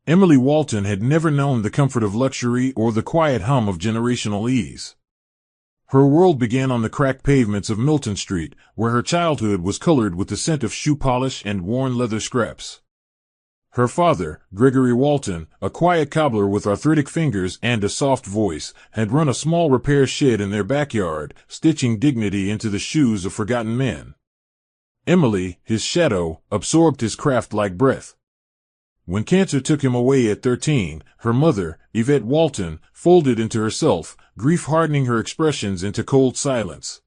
Emily Walton had never known the comfort of luxury or the quiet hum of generational ease. Her world began on the cracked pavements of Milton Street, where her childhood was colored with the scent of shoe polish and worn leather scraps. Her father, Gregory Walton, a quiet cobbler with arthritic fingers and a soft voice, had run a small repair shed in their backyard, stitching dignity into the shoes of forgotten men. Emily, his shadow, absorbed his craft like breath. When cancer took him away at 13, her mother, Yvette Walton, folded into herself, grief hardening her expressions into cold silence.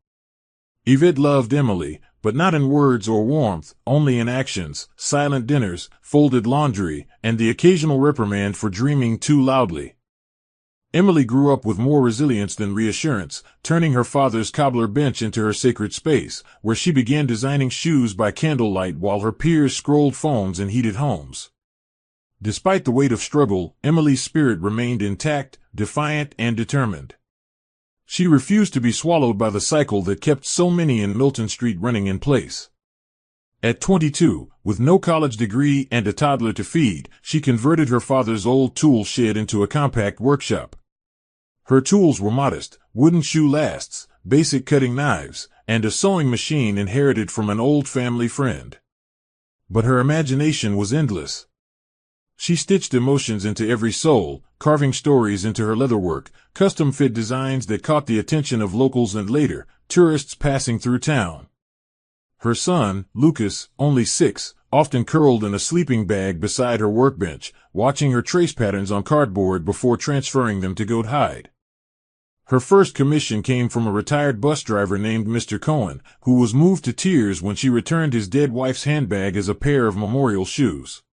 Yvette loved Emily, but not in words or warmth, only in actions, silent dinners, folded laundry, and the occasional reprimand for dreaming too loudly. Emily grew up with more resilience than reassurance, turning her father's cobbler bench into her sacred space, where she began designing shoes by candlelight while her peers scrolled phones in heated homes. Despite the weight of struggle, Emily's spirit remained intact, defiant, and determined. She refused to be swallowed by the cycle that kept so many in Milton Street running in place. At 22, with no college degree and a toddler to feed, she converted her father's old tool shed into a compact workshop. Her tools were modest: wooden shoe lasts, basic cutting knives, and a sewing machine inherited from an old family friend. But her imagination was endless. She stitched emotions into every sole, carving stories into her leatherwork, custom-fit designs that caught the attention of locals and later, tourists passing through town. Her son, Lucas, only 6, often curled in a sleeping bag beside her workbench, watching her trace patterns on cardboard before transferring them to goat hide. Her first commission came from a retired bus driver named Mr. Cohen, who was moved to tears when she returned his dead wife's handbag as a pair of memorial shoes.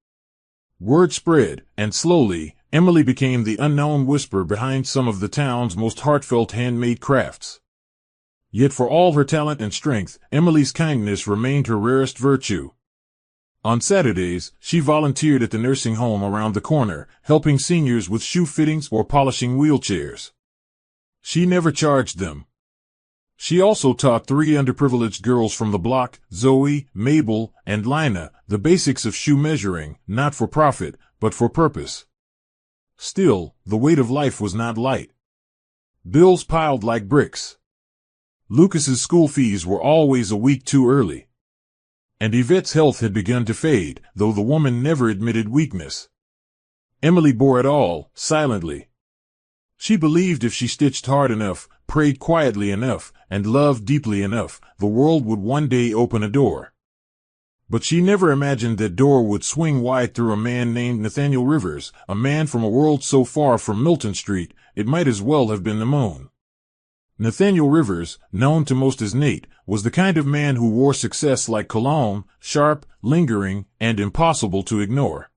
Word spread, and slowly, Emily became the unknown whisper behind some of the town's most heartfelt handmade crafts. Yet for all her talent and strength, Emily's kindness remained her rarest virtue. On Saturdays, she volunteered at the nursing home around the corner, helping seniors with shoe fittings or polishing wheelchairs. She never charged them. She also taught 3 underprivileged girls from the block, Zoe, Mabel, and Lina, the basics of shoe measuring, not for profit, but for purpose. Still, the weight of life was not light. Bills piled like bricks. Lucas's school fees were always a week too early. And Yvette's health had begun to fade, though the woman never admitted weakness. Emily bore it all, silently. She believed if she stitched hard enough, prayed quietly enough, and loved deeply enough, the world would one day open a door. But she never imagined that door would swing wide through a man named Nathaniel Rivers, a man from a world so far from Milton Street, it might as well have been the moon. Nathaniel Rivers, known to most as Nate, was the kind of man who wore success like cologne, sharp, lingering, and impossible to ignore.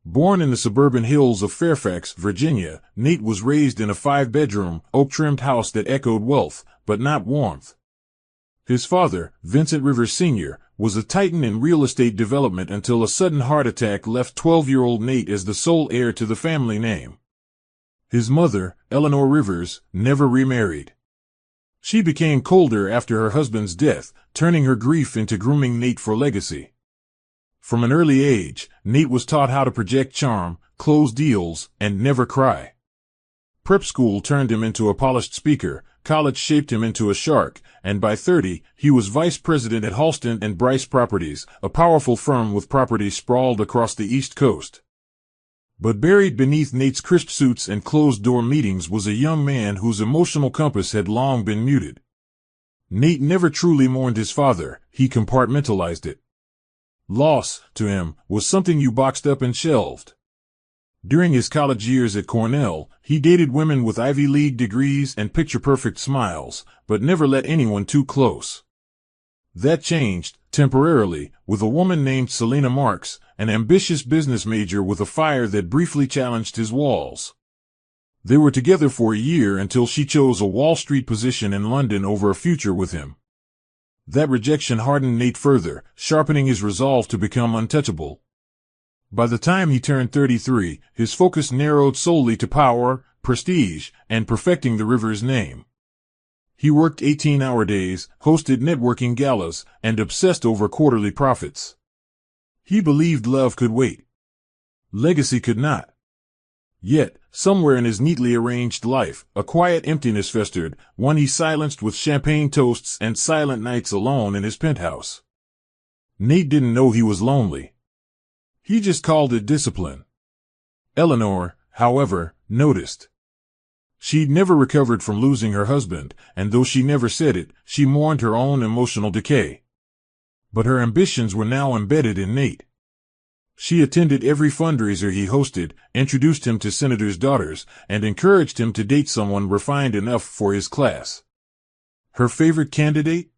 Born in the suburban hills of Fairfax, Virginia, Nate was raised in a 5-bedroom, oak-trimmed house that echoed wealth, but not warmth. His father, Vincent Rivers Sr., was a titan in real estate development until a sudden heart attack left 12-year-old Nate as the sole heir to the family name. His mother, Eleanor Rivers, never remarried. She became colder after her husband's death, turning her grief into grooming Nate for legacy. From an early age, Nate was taught how to project charm, close deals, and never cry. Prep school turned him into a polished speaker, college shaped him into a shark, and by 30, he was vice president at Halston and Bryce Properties, a powerful firm with properties sprawled across the East Coast. But buried beneath Nate's crisp suits and closed-door meetings was a young man whose emotional compass had long been muted. Nate never truly mourned his father, he compartmentalized it. Loss, to him, was something you boxed up and shelved. During his college years at Cornell, he dated women with Ivy League degrees and picture-perfect smiles, but never let anyone too close. That changed, temporarily, with a woman named Selena Marks, an ambitious business major with a fire that briefly challenged his walls. They were together for a year until she chose a Wall Street position in London over a future with him. That rejection hardened Nate further, sharpening his resolve to become untouchable. By the time he turned 33, his focus narrowed solely to power, prestige, and perfecting the Rivers name. He worked 18-hour days, hosted networking galas, and obsessed over quarterly profits. He believed love could wait. Legacy could not. Yet, somewhere in his neatly arranged life, a quiet emptiness festered, one he silenced with champagne toasts and silent nights alone in his penthouse. Nate didn't know he was lonely. He just called it discipline. Eleanor, however, noticed. She'd never recovered from losing her husband, and though she never said it, she mourned her own emotional decay. But her ambitions were now embedded in Nate. She attended every fundraiser he hosted, introduced him to senators' daughters, and encouraged him to date someone refined enough for his class. Her favorite candidate?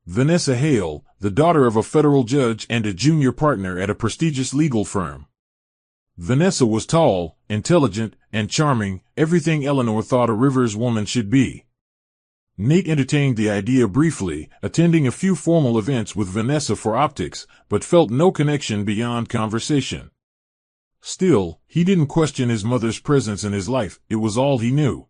Vanessa Hale, the daughter of a federal judge and a junior partner at a prestigious legal firm. Vanessa was tall, intelligent, and charming, everything Eleanor thought a Rivers woman should be. Nate entertained the idea briefly, attending a few formal events with Vanessa for optics, but felt no connection beyond conversation. Still, he didn't question his mother's presence in his life, it was all he knew.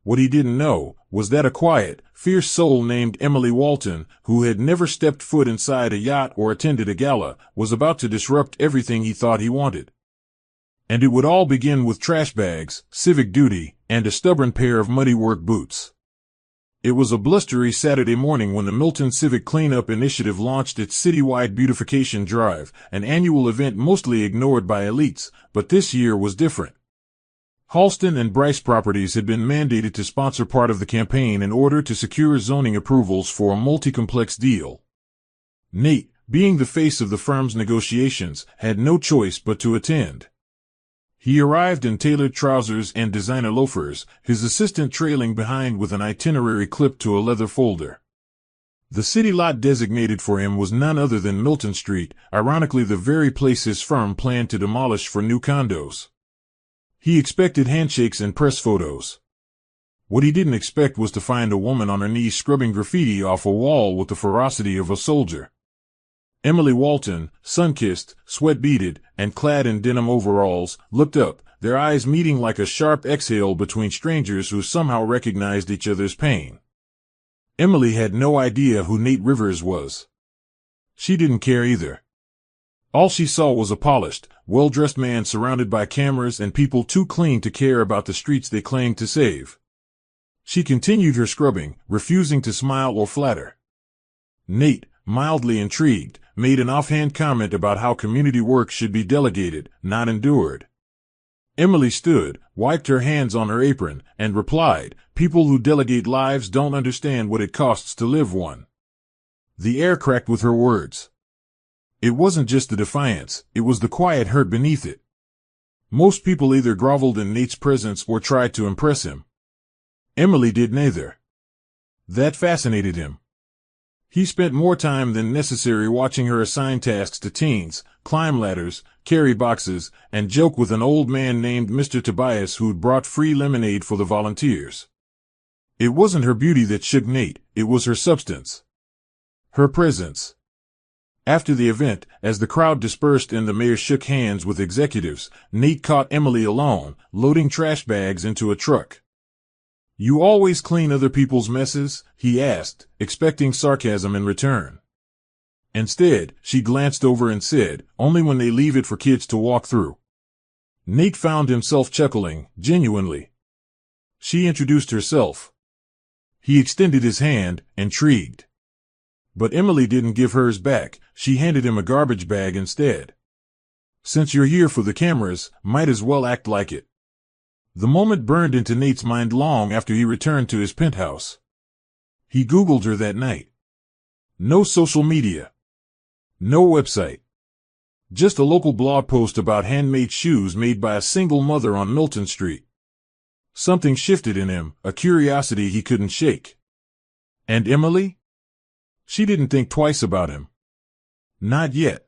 What he didn't know was that a quiet, fierce soul named Emily Walton, who had never stepped foot inside a yacht or attended a gala, was about to disrupt everything he thought he wanted. And it would all begin with trash bags, civic duty, and a stubborn pair of muddy work boots. It was a blustery Saturday morning when the Milton Civic Cleanup Initiative launched its citywide beautification drive, an annual event mostly ignored by elites, but this year was different. Halston and Bryce Properties had been mandated to sponsor part of the campaign in order to secure zoning approvals for a multi-complex deal. Nate, being the face of the firm's negotiations, had no choice but to attend. He arrived in tailored trousers and designer loafers, his assistant trailing behind with an itinerary clipped to a leather folder. The city lot designated for him was none other than Milton Street, ironically the very place his firm planned to demolish for new condos. He expected handshakes and press photos. What he didn't expect was to find a woman on her knees scrubbing graffiti off a wall with the ferocity of a soldier. Emily Walton, sun-kissed, sweat-beaded, and clad in denim overalls, looked up, their eyes meeting like a sharp exhale between strangers who somehow recognized each other's pain. Emily had no idea who Nate Rivers was. She didn't care either. All she saw was a polished, well-dressed man surrounded by cameras and people too clean to care about the streets they claimed to save. She continued her scrubbing, refusing to smile or flatter. Nate, mildly intrigued, made an offhand comment about how community work should be delegated, not endured. Emily stood, wiped her hands on her apron, and replied, "People who delegate lives don't understand what it costs to live one." The air cracked with her words. It wasn't just the defiance, it was the quiet hurt beneath it. Most people either groveled in Nate's presence or tried to impress him. Emily did neither. That fascinated him. He spent more time than necessary watching her assign tasks to teens, climb ladders, carry boxes, and joke with an old man named Mr. Tobias who'd brought free lemonade for the volunteers. It wasn't her beauty that shook Nate, it was her substance. Her presence. After the event, as the crowd dispersed and the mayor shook hands with executives, Nate caught Emily alone, loading trash bags into a truck. "You always clean other people's messes?" he asked, expecting sarcasm in return. Instead, she glanced over and said, "Only when they leave it for kids to walk through." Nate found himself chuckling, genuinely. She introduced herself. He extended his hand, intrigued. But Emily didn't give hers back, she handed him a garbage bag instead. "Since you're here for the cameras, might as well act like it." The moment burned into Nate's mind long after he returned to his penthouse. He Googled her that night. No social media. No website. Just a local blog post about handmade shoes made by a single mother on Milton Street. Something shifted in him, a curiosity he couldn't shake. And Emily? She didn't think twice about him. Not yet.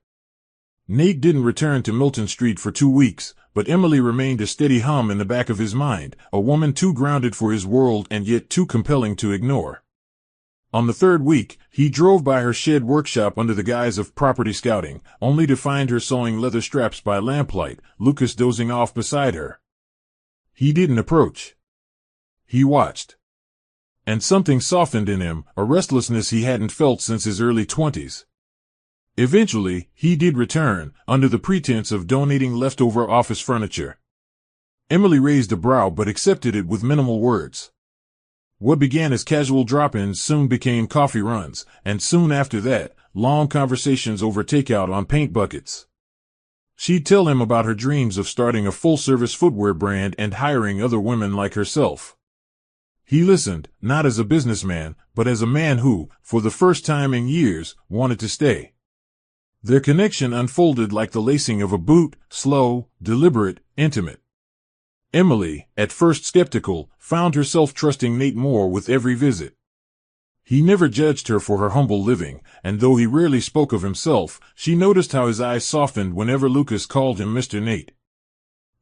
Nate didn't return to Milton Street for 2 weeks, but Emily remained a steady hum in the back of his mind, a woman too grounded for his world and yet too compelling to ignore. On the 3rd week, he drove by her shed workshop under the guise of property scouting, only to find her sewing leather straps by lamplight, Lucas dozing off beside her. He didn't approach. He watched. And something softened in him, a restlessness he hadn't felt since his early 20s. Eventually, he did return, under the pretense of donating leftover office furniture. Emily raised a brow but accepted it with minimal words. What began as casual drop-ins soon became coffee runs, and soon after that, long conversations over takeout on paint buckets. She'd tell him about her dreams of starting a full-service footwear brand and hiring other women like herself. He listened, not as a businessman, but as a man who, for the first time in years, wanted to stay. Their connection unfolded like the lacing of a boot, slow, deliberate, intimate. Emily, at first skeptical, found herself trusting Nate more with every visit. He never judged her for her humble living, and though he rarely spoke of himself, she noticed how his eyes softened whenever Lucas called him Mr. Nate.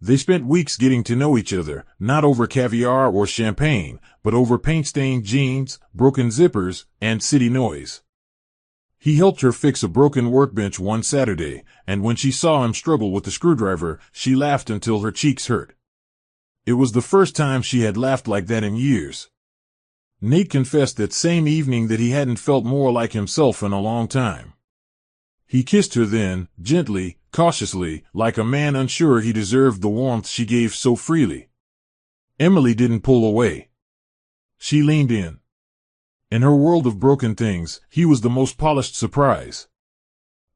They spent weeks getting to know each other, not over caviar or champagne, but over paint-stained jeans, broken zippers, and city noise. He helped her fix a broken workbench one Saturday, and when she saw him struggle with the screwdriver, she laughed until her cheeks hurt. It was the first time she had laughed like that in years. Nate confessed that same evening that he hadn't felt more like himself in a long time. He kissed her then, gently, cautiously, like a man unsure he deserved the warmth she gave so freely. Emily didn't pull away. She leaned in. In her world of broken things, he was the most polished surprise.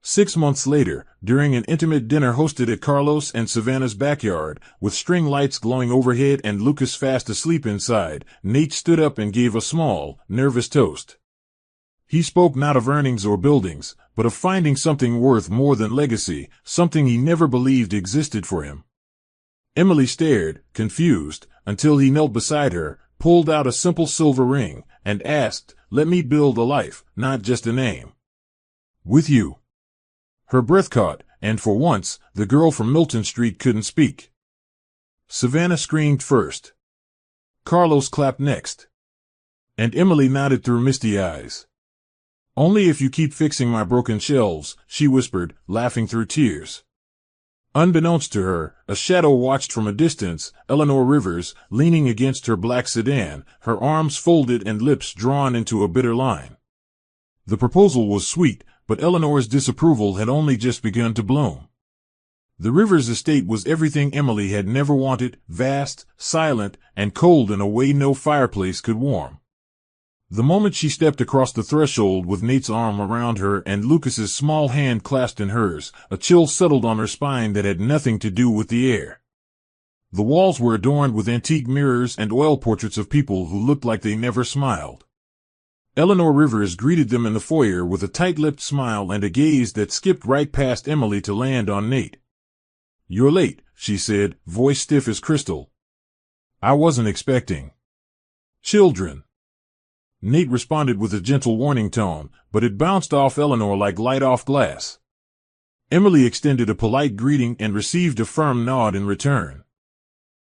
6 months later, during an intimate dinner hosted at Carlos and Savannah's backyard, with string lights glowing overhead and Lucas fast asleep inside, Nate stood up and gave a small, nervous toast. He spoke not of earnings or buildings, but of finding something worth more than legacy, something he never believed existed for him. Emily stared, confused, until he knelt beside her, pulled out a simple silver ring, and asked, "Let me build a life, not just a name." "With you." Her breath caught, and for once, the girl from Milton Street couldn't speak. Savannah screamed first. Carlos clapped next. And Emily nodded through misty eyes. "Only if you keep fixing my broken shelves," she whispered, laughing through tears. Unbeknownst to her, a shadow watched from a distance, Eleanor Rivers, leaning against her black sedan, her arms folded and lips drawn into a bitter line. The proposal was sweet, but Eleanor's disapproval had only just begun to bloom. The Rivers estate was everything Emily had never wanted, vast, silent, and cold in a way no fireplace could warm. The moment she stepped across the threshold with Nate's arm around her and Lucas's small hand clasped in hers, a chill settled on her spine that had nothing to do with the air. The walls were adorned with antique mirrors and oil portraits of people who looked like they never smiled. Eleanor Rivers greeted them in the foyer with a tight-lipped smile and a gaze that skipped right past Emily to land on Nate. "You're late," she said, voice stiff as crystal. "I wasn't expecting children." Nate responded with a gentle warning tone, but it bounced off Eleanor like light off glass. Emily extended a polite greeting and received a firm nod in return.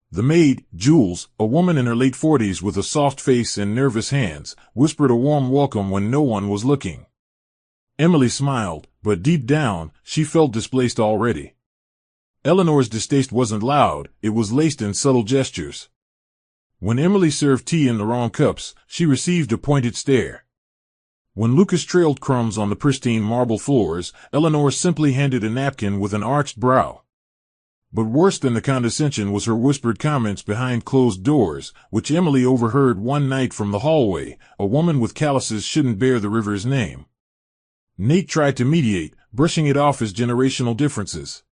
The maid, Jules, a woman in her late 40s with a soft face and nervous hands, whispered a warm welcome when no one was looking. Emily smiled, but deep down, she felt displaced already. Eleanor's distaste wasn't loud, it was laced in subtle gestures. When Emily served tea in the wrong cups, she received a pointed stare. When Lucas trailed crumbs on the pristine marble floors, Eleanor simply handed a napkin with an arched brow. But worse than the condescension was her whispered comments behind closed doors, which Emily overheard one night from the hallway. "A woman with calluses shouldn't bear the Rivers name." Nate tried to mediate, brushing it off as generational differences.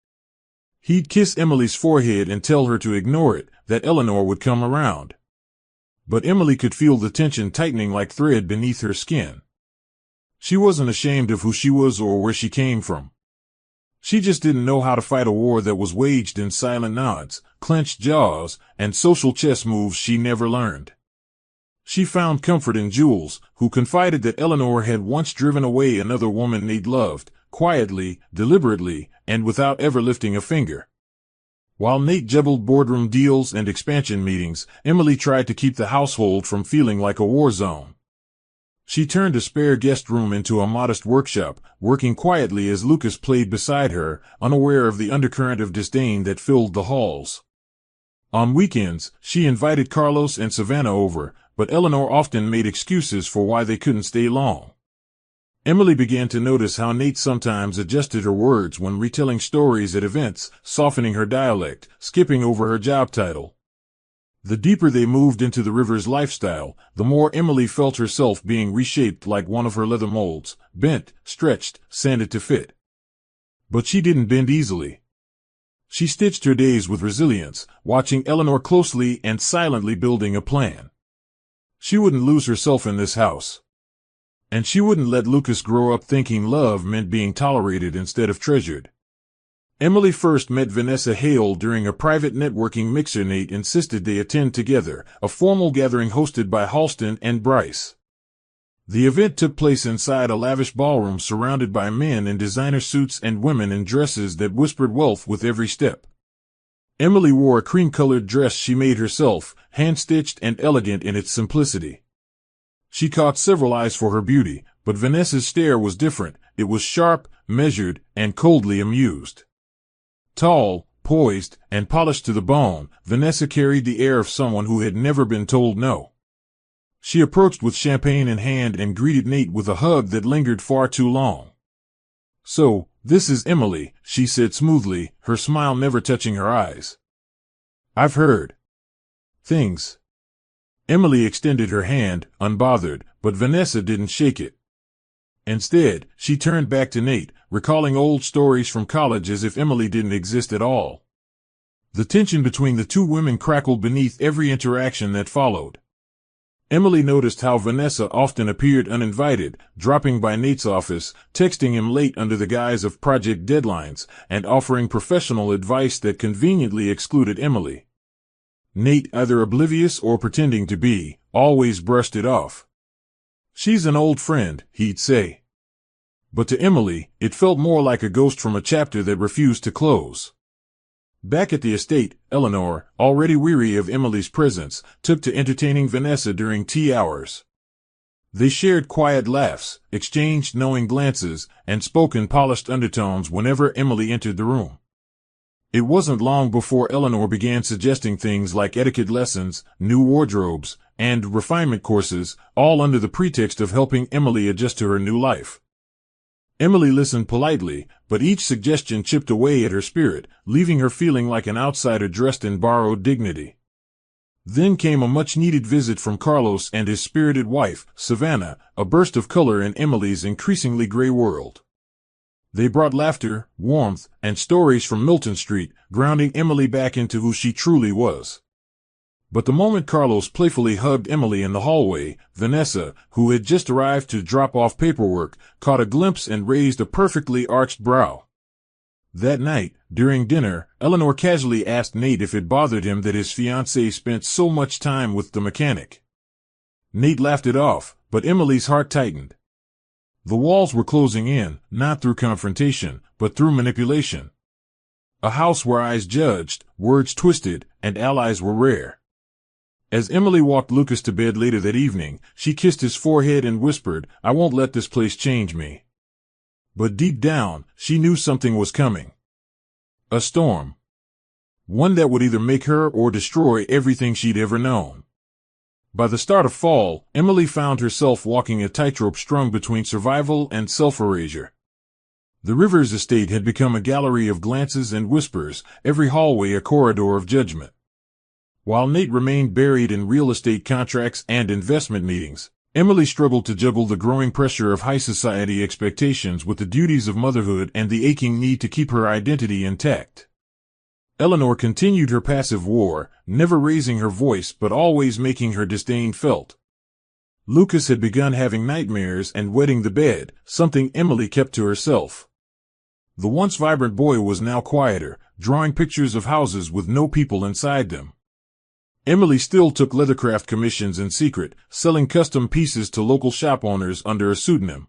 He'd kiss Emily's forehead and tell her to ignore it, that Eleanor would come around. But Emily could feel the tension tightening like thread beneath her skin. She wasn't ashamed of who she was or where she came from. She just didn't know how to fight a war that was waged in silent nods, clenched jaws, and social chess moves she never learned. She found comfort in Jules, who confided that Eleanor had once driven away another woman Nate loved, quietly, deliberately, and without ever lifting a finger. While Nate juggled boardroom deals and expansion meetings, Emily tried to keep the household from feeling like a war zone. She turned a spare guest room into a modest workshop, working quietly as Lucas played beside her, unaware of the undercurrent of disdain that filled the halls. On weekends, she invited Carlos and Savannah over, but Eleanor often made excuses for why they couldn't stay long. Emily began to notice how Nate sometimes adjusted her words when retelling stories at events, softening her dialect, skipping over her job title. The deeper they moved into the river's lifestyle, the more Emily felt herself being reshaped like one of her leather molds, bent, stretched, sanded to fit. But she didn't bend easily. She stitched her days with resilience, watching Eleanor closely and silently building a plan. She wouldn't lose herself in this house. And she wouldn't let Lucas grow up thinking love meant being tolerated instead of treasured. Emily first met Vanessa Hale during a private networking mixer. Nate insisted they attend together, a formal gathering hosted by Halston and Bryce. The event took place inside a lavish ballroom surrounded by men in designer suits and women in dresses that whispered wealth with every step. Emily wore a cream-colored dress she made herself, hand-stitched and elegant in its simplicity. She caught several eyes for her beauty, but Vanessa's stare was different. It was sharp, measured, and coldly amused. Tall, poised, and polished to the bone, Vanessa carried the air of someone who had never been told no. She approached with champagne in hand and greeted Nate with a hug that lingered far too long. "So, this is Emily," she said smoothly, her smile never touching her eyes. "I've heard things." Emily extended her hand, unbothered, but Vanessa didn't shake it. Instead, she turned back to Nate, recalling old stories from college as if Emily didn't exist at all. The tension between the two women crackled beneath every interaction that followed. Emily noticed how Vanessa often appeared uninvited, dropping by Nate's office, texting him late under the guise of project deadlines, and offering professional advice that conveniently excluded Emily. Nate, either oblivious or pretending to be, always brushed it off. "She's an old friend," he'd say. But to Emily, it felt more like a ghost from a chapter that refused to close. Back at the estate, Eleanor, already weary of Emily's presence, took to entertaining Vanessa during tea hours. They shared quiet laughs, exchanged knowing glances, and spoke in polished undertones whenever Emily entered the room. It wasn't long before Eleanor began suggesting things like etiquette lessons, new wardrobes, and refinement courses, all under the pretext of helping Emily adjust to her new life. Emily listened politely, but each suggestion chipped away at her spirit, leaving her feeling like an outsider dressed in borrowed dignity. Then came a much-needed visit from Carlos and his spirited wife, Savannah, a burst of color in Emily's increasingly gray world. They brought laughter, warmth, and stories from Milton Street, grounding Emily back into who she truly was. But the moment Carlos playfully hugged Emily in the hallway, Vanessa, who had just arrived to drop off paperwork, caught a glimpse and raised a perfectly arched brow. That night, during dinner, Eleanor casually asked Nate if it bothered him that his fiancée spent so much time with the mechanic. Nate laughed it off, but Emily's heart tightened. The walls were closing in, not through confrontation, but through manipulation. A house where eyes judged, words twisted, and allies were rare. As Emily walked Lucas to bed later that evening, she kissed his forehead and whispered, "I won't let this place change me." But deep down, she knew something was coming. A storm. One that would either make her or destroy everything she'd ever known. By the start of fall, Emily found herself walking a tightrope strung between survival and self-erasure. The Rivers estate had become a gallery of glances and whispers, every hallway a corridor of judgment. While Nate remained buried in real estate contracts and investment meetings, Emily struggled to juggle the growing pressure of high society expectations with the duties of motherhood and the aching need to keep her identity intact. Eleanor continued her passive war, never raising her voice but always making her disdain felt. Lucas had begun having nightmares and wetting the bed, something Emily kept to herself. The once vibrant boy was now quieter, drawing pictures of houses with no people inside them. Emily still took leathercraft commissions in secret, selling custom pieces to local shop owners under a pseudonym.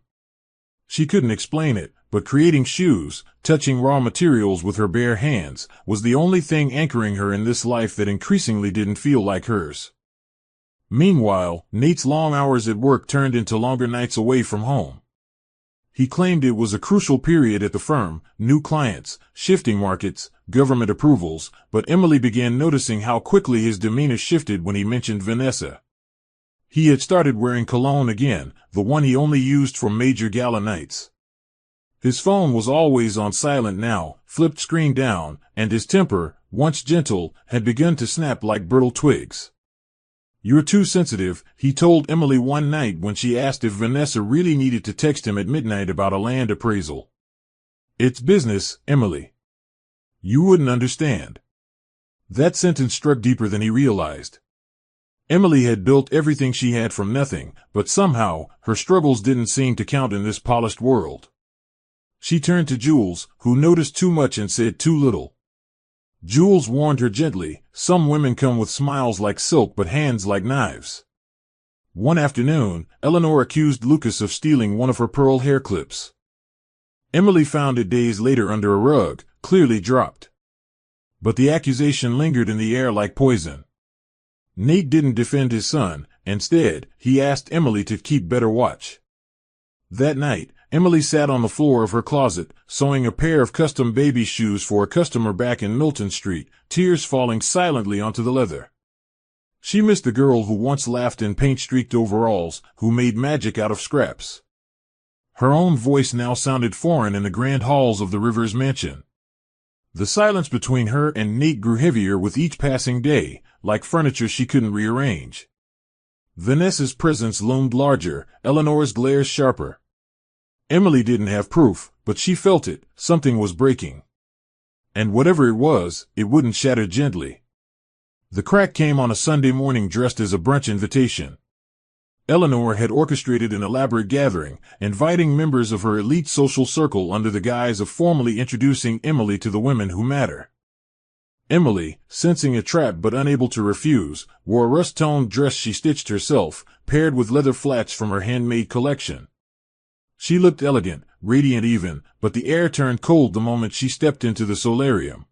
She couldn't explain it, but creating shoes, touching raw materials with her bare hands, was the only thing anchoring her in this life that increasingly didn't feel like hers. Meanwhile, Nate's long hours at work turned into longer nights away from home. He claimed it was a crucial period at the firm, new clients, shifting markets, government approvals, but Emily began noticing how quickly his demeanor shifted when he mentioned Vanessa. He had started wearing cologne again, the one he only used for major gala nights. His phone was always on silent now, flipped screen down, and his temper, once gentle, had begun to snap like brittle twigs. "You're too sensitive," he told Emily one night when she asked if Vanessa really needed to text him at midnight about a land appraisal. "It's business, Emily. You wouldn't understand." That sentence struck deeper than he realized. Emily had built everything she had from nothing, but somehow, her struggles didn't seem to count in this polished world. She turned to Jules, who noticed too much and said too little. Jules warned her gently, "Some women come with smiles like silk but hands like knives." One afternoon, Eleanor accused Lucas of stealing one of her pearl hair clips. Emily found it days later under a rug, clearly dropped. But the accusation lingered in the air like poison. Nate didn't defend his son. Instead, he asked Emily to keep better watch. That night, Emily sat on the floor of her closet, sewing a pair of custom baby shoes for a customer back in Milton Street, tears falling silently onto the leather. She missed the girl who once laughed in paint-streaked overalls, who made magic out of scraps. Her own voice now sounded foreign in the grand halls of the Rivers mansion. The silence between her and Nate grew heavier with each passing day, like furniture she couldn't rearrange. Vanessa's presence loomed larger, Eleanor's glares sharper. Emily didn't have proof, but she felt it. Something was breaking. And whatever it was, it wouldn't shatter gently. The crack came on a Sunday morning dressed as a brunch invitation. Eleanor had orchestrated an elaborate gathering, inviting members of her elite social circle under the guise of formally introducing Emily to the women who matter. Emily, sensing a trap but unable to refuse, wore a rust-toned dress she stitched herself, paired with leather flats from her handmade collection. She looked elegant, radiant even, but the air turned cold the moment she stepped into the solarium.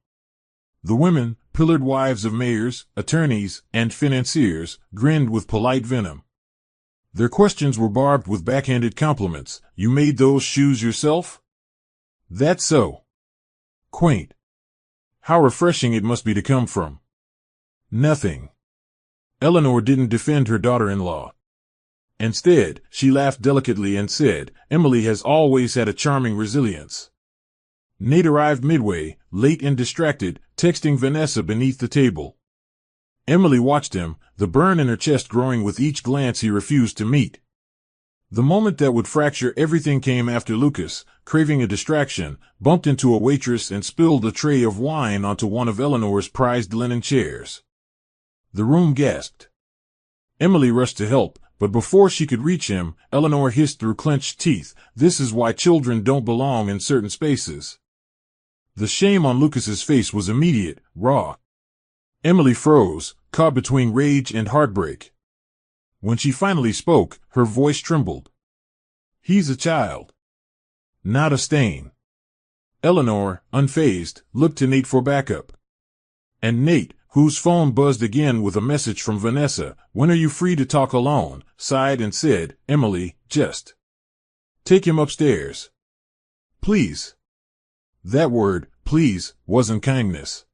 The women, pillared wives of mayors, attorneys, and financiers, grinned with polite venom. Their questions were barbed with backhanded compliments. "You made those shoes yourself?" "That's so." "Quaint. How refreshing it must be to come from nothing." Eleanor didn't defend her daughter-in-law. Instead, she laughed delicately and said, "Emily has always had a charming resilience." Nate arrived midway, late and distracted, texting Vanessa beneath the table. Emily watched him, the burn in her chest growing with each glance he refused to meet. The moment that would fracture everything came after Lucas, craving a distraction, bumped into a waitress and spilled a tray of wine onto one of Eleanor's prized linen chairs. The room gasped. Emily rushed to help, but before she could reach him, Eleanor hissed through clenched teeth, "This is why children don't belong in certain spaces." The shame on Lucas's face was immediate, raw. Emily froze, caught between rage and heartbreak. When she finally spoke, her voice trembled. "He's a child. Not a stain." Eleanor, unfazed, looked to Nate for backup. And Nate, whose phone buzzed again with a message from Vanessa, "When are you free to talk alone?" sighed and said, "Emily, just take him upstairs. Please." That word, please, wasn't kindness.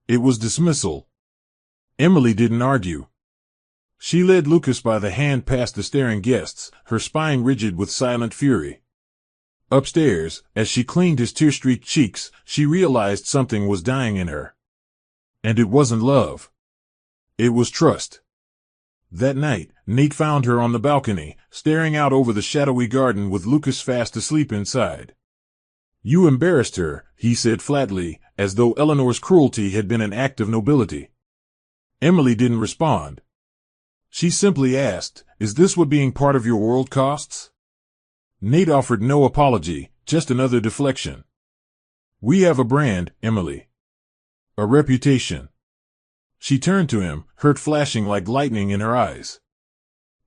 It was dismissal. Emily didn't argue. She led Lucas by the hand past the staring guests, her spine rigid with silent fury. Upstairs, as she cleaned his tear-streaked cheeks, she realized something was dying in her. And it wasn't love. It was trust. That night, Nate found her on the balcony, staring out over the shadowy garden with Lucas fast asleep inside. "You embarrassed her," he said flatly, as though Eleanor's cruelty had been an act of nobility. Emily didn't respond. She simply asked, "Is this what being part of your world costs?" Nate offered no apology, just another deflection. "We have a brand, Emily. A reputation." She turned to him, hurt flashing like lightning in her eyes.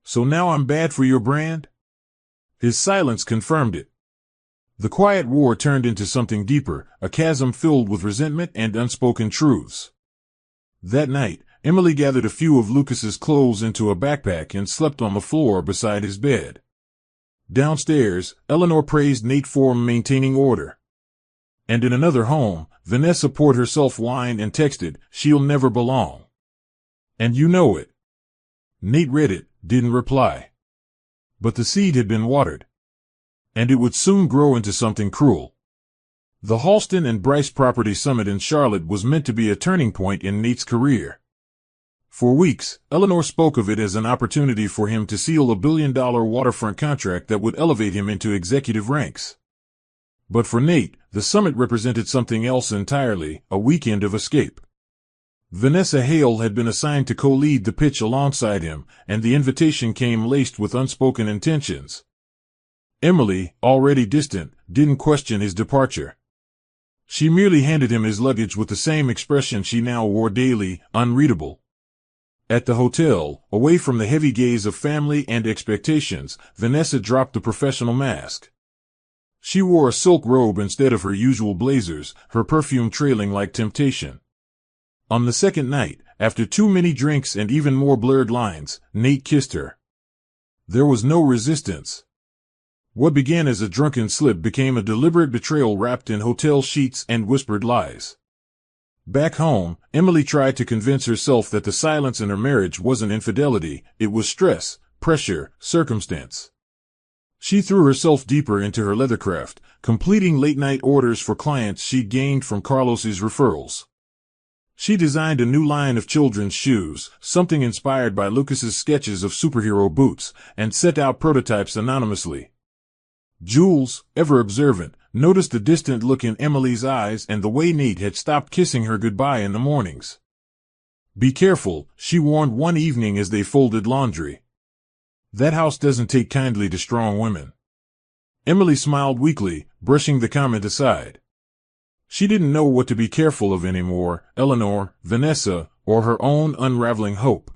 "So now I'm bad for your brand?" His silence confirmed it. The quiet war turned into something deeper, a chasm filled with resentment and unspoken truths. That night, Emily gathered a few of Lucas's clothes into a backpack and slept on the floor beside his bed. Downstairs, Eleanor praised Nate for maintaining order. And in another home, Vanessa poured herself wine and texted, "She'll never belong." And you know it. Nate read it, didn't reply. But the seed had been watered, and it would soon grow into something cruel. The Halston and Bryce Property Summit in Charlotte was meant to be a turning point in Nate's career. For weeks, Eleanor spoke of it as an opportunity for him to seal a billion-dollar waterfront contract that would elevate him into executive ranks. But for Nate, the summit represented something else entirely, a weekend of escape. Vanessa Hale had been assigned to co-lead the pitch alongside him, and the invitation came laced with unspoken intentions. Emily, already distant, didn't question his departure. She merely handed him his luggage with the same expression she now wore daily, unreadable. At the hotel, away from the heavy gaze of family and expectations, Vanessa dropped the professional mask. She wore a silk robe instead of her usual blazers, her perfume trailing like temptation. On the second night, after too many drinks and even more blurred lines, Nate kissed her. There was no resistance. What began as a drunken slip became a deliberate betrayal wrapped in hotel sheets and whispered lies. Back home, Emily tried to convince herself that the silence in her marriage wasn't infidelity, it was stress, pressure, circumstance. She threw herself deeper into her leathercraft, completing late-night orders for clients she'd gained from Carlos's referrals. She designed a new line of children's shoes, something inspired by Lucas's sketches of superhero boots, and sent out prototypes anonymously. Jules, ever observant, noticed the distant look in Emily's eyes and the way Nate had stopped kissing her goodbye in the mornings. "Be careful," she warned one evening as they folded laundry. "That house doesn't take kindly to strong women." Emily smiled weakly, brushing the comment aside. She didn't know what to be careful of anymore, Eleanor, Vanessa, or her own unraveling hope.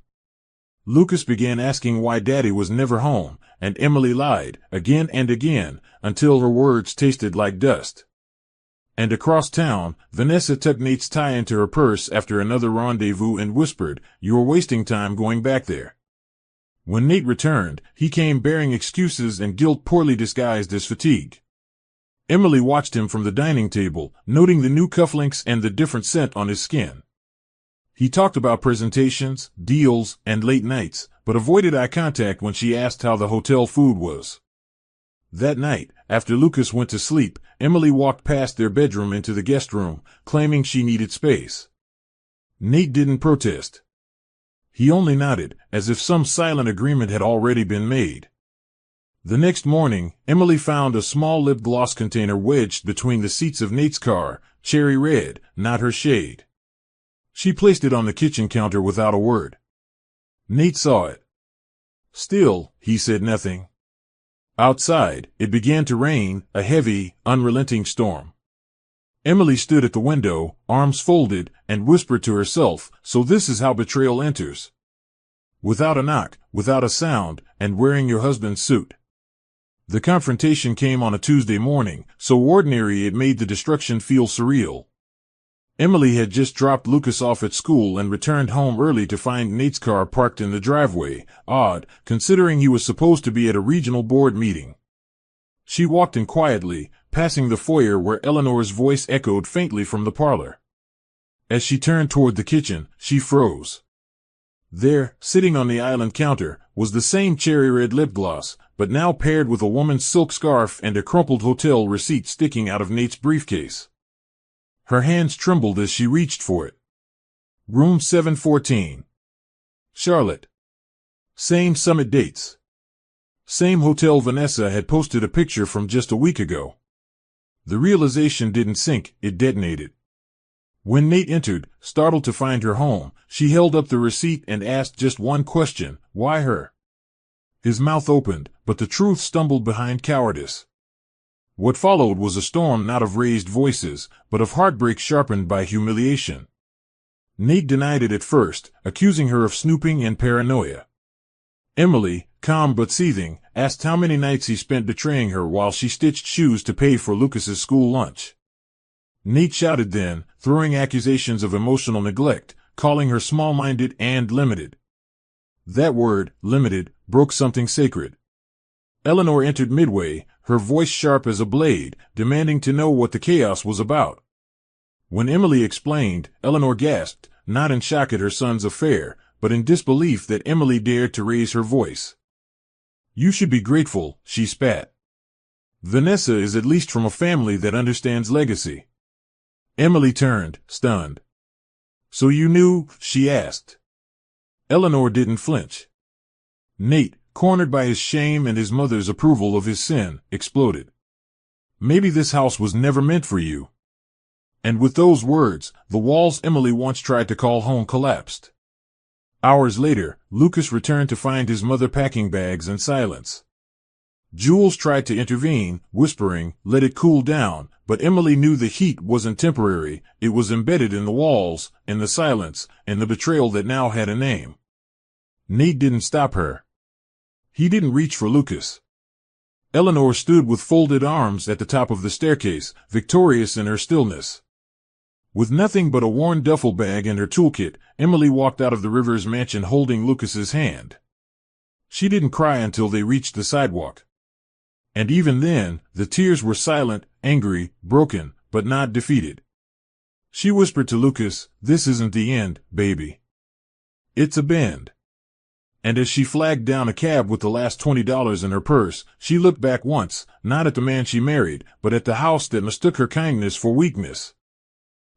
Lucas began asking why Daddy was never home, and Emily lied, again and again, until her words tasted like dust. And across town, Vanessa tucked Nate's tie into her purse after another rendezvous and whispered, "You're wasting time going back there." When Nate returned, he came bearing excuses and guilt poorly disguised as fatigue. Emily watched him from the dining table, noting the new cufflinks and the different scent on his skin. He talked about presentations, deals, and late nights, but avoided eye contact when she asked how the hotel food was. That night, after Lucas went to sleep, Emily walked past their bedroom into the guest room, claiming she needed space. Nate didn't protest. He only nodded, as if some silent agreement had already been made. The next morning, Emily found a small lip gloss container wedged between the seats of Nate's car, cherry red, not her shade. She placed it on the kitchen counter without a word. Nate saw it. Still, he said nothing. Outside, it began to rain, a heavy, unrelenting storm. Emily stood at the window, arms folded, and whispered to herself, "So this is how betrayal enters. Without a knock, without a sound, and wearing your husband's suit." The confrontation came on a Tuesday morning, so ordinary it made the destruction feel surreal. Emily had just dropped Lucas off at school and returned home early to find Nate's car parked in the driveway, odd, considering he was supposed to be at a regional board meeting. She walked in quietly, passing the foyer where Eleanor's voice echoed faintly from the parlor. As she turned toward the kitchen, she froze. There, sitting on the island counter, was the same cherry red lip gloss, but now paired with a woman's silk scarf and a crumpled hotel receipt sticking out of Nate's briefcase. Her hands trembled as she reached for it. Room 714. Charlotte. Same summit dates. Same hotel. Vanessa had posted a picture from just a week ago. The realization didn't sink, it detonated. When Nate entered, startled to find her home, she held up the receipt and asked just one question, "Why her?" His mouth opened, but the truth stumbled behind cowardice. What followed was a storm not of raised voices, but of heartbreak sharpened by humiliation. Nate denied it at first, accusing her of snooping and paranoia. Emily, calm but seething, asked how many nights he spent betraying her while she stitched shoes to pay for Lucas's school lunch. Nate shouted then, throwing accusations of emotional neglect, calling her small-minded and limited. That word, limited, broke something sacred. Eleanor entered midway, her voice sharp as a blade, demanding to know what the chaos was about. When Emily explained, Eleanor gasped, not in shock at her son's affair, but in disbelief that Emily dared to raise her voice. "You should be grateful," she spat. "Vanessa is at least from a family that understands legacy." Emily turned, stunned. "So you knew?" she asked. Eleanor didn't flinch. Nate, cornered by his shame and his mother's approval of his sin, exploded. "Maybe this house was never meant for you." And with those words, the walls Emily once tried to call home collapsed. Hours later, Lucas returned to find his mother packing bags in silence. Jules tried to intervene, whispering, "Let it cool down," but Emily knew the heat wasn't temporary, it was embedded in the walls, in the silence, in the betrayal that now had a name. Nate didn't stop her. He didn't reach for Lucas. Eleanor stood with folded arms at the top of the staircase, victorious in her stillness. With nothing but a worn duffel bag and her toolkit, Emily walked out of the Rivers mansion holding Lucas's hand. She didn't cry until they reached the sidewalk. And even then, the tears were silent, angry, broken, but not defeated. She whispered to Lucas, "This isn't the end, baby. It's a bend." And as she flagged down a cab with the last $20 in her purse, she looked back once, not at the man she married, but at the house that mistook her kindness for weakness.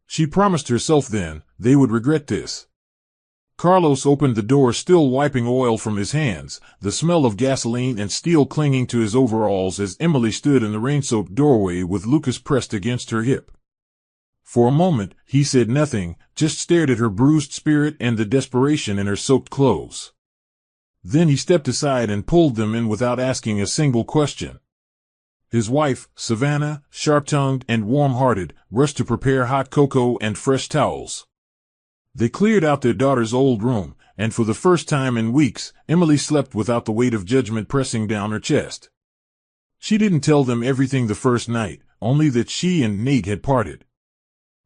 She promised herself then, they would regret this. Carlos opened the door, still wiping oil from his hands, the smell of gasoline and steel clinging to his overalls as Emily stood in the rain-soaked doorway with Lucas pressed against her hip. For a moment, he said nothing, just stared at her bruised spirit and the desperation in her soaked clothes. Then he stepped aside and pulled them in without asking a single question. His wife, Savannah, sharp-tongued and warm-hearted, rushed to prepare hot cocoa and fresh towels. They cleared out their daughter's old room, and for the first time in weeks, Emily slept without the weight of judgment pressing down her chest. She didn't tell them everything the first night, only that she and Nate had parted.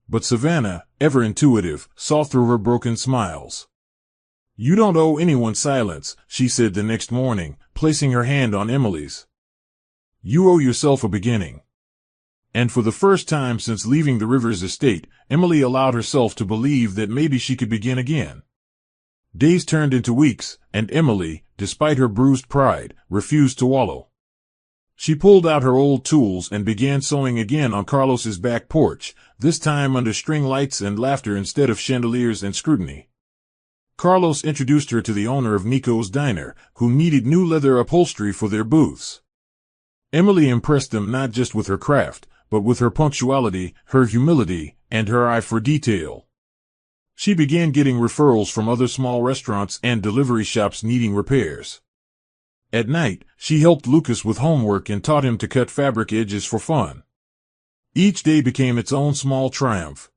But Savannah, ever intuitive, saw through her broken smiles. "You don't owe anyone silence," she said the next morning, placing her hand on Emily's. "You owe yourself a beginning." And for the first time since leaving the Rivers estate, Emily allowed herself to believe that maybe she could begin again. Days turned into weeks, and Emily, despite her bruised pride, refused to wallow. She pulled out her old tools and began sewing again on Carlos's back porch, this time under string lights and laughter instead of chandeliers and scrutiny. Carlos introduced her to the owner of Nico's Diner, who needed new leather upholstery for their booths. Emily impressed them not just with her craft, but with her punctuality, her humility, and her eye for detail. She began getting referrals from other small restaurants and delivery shops needing repairs. At night, she helped Lucas with homework and taught him to cut fabric edges for fun. Each day became its own small triumph.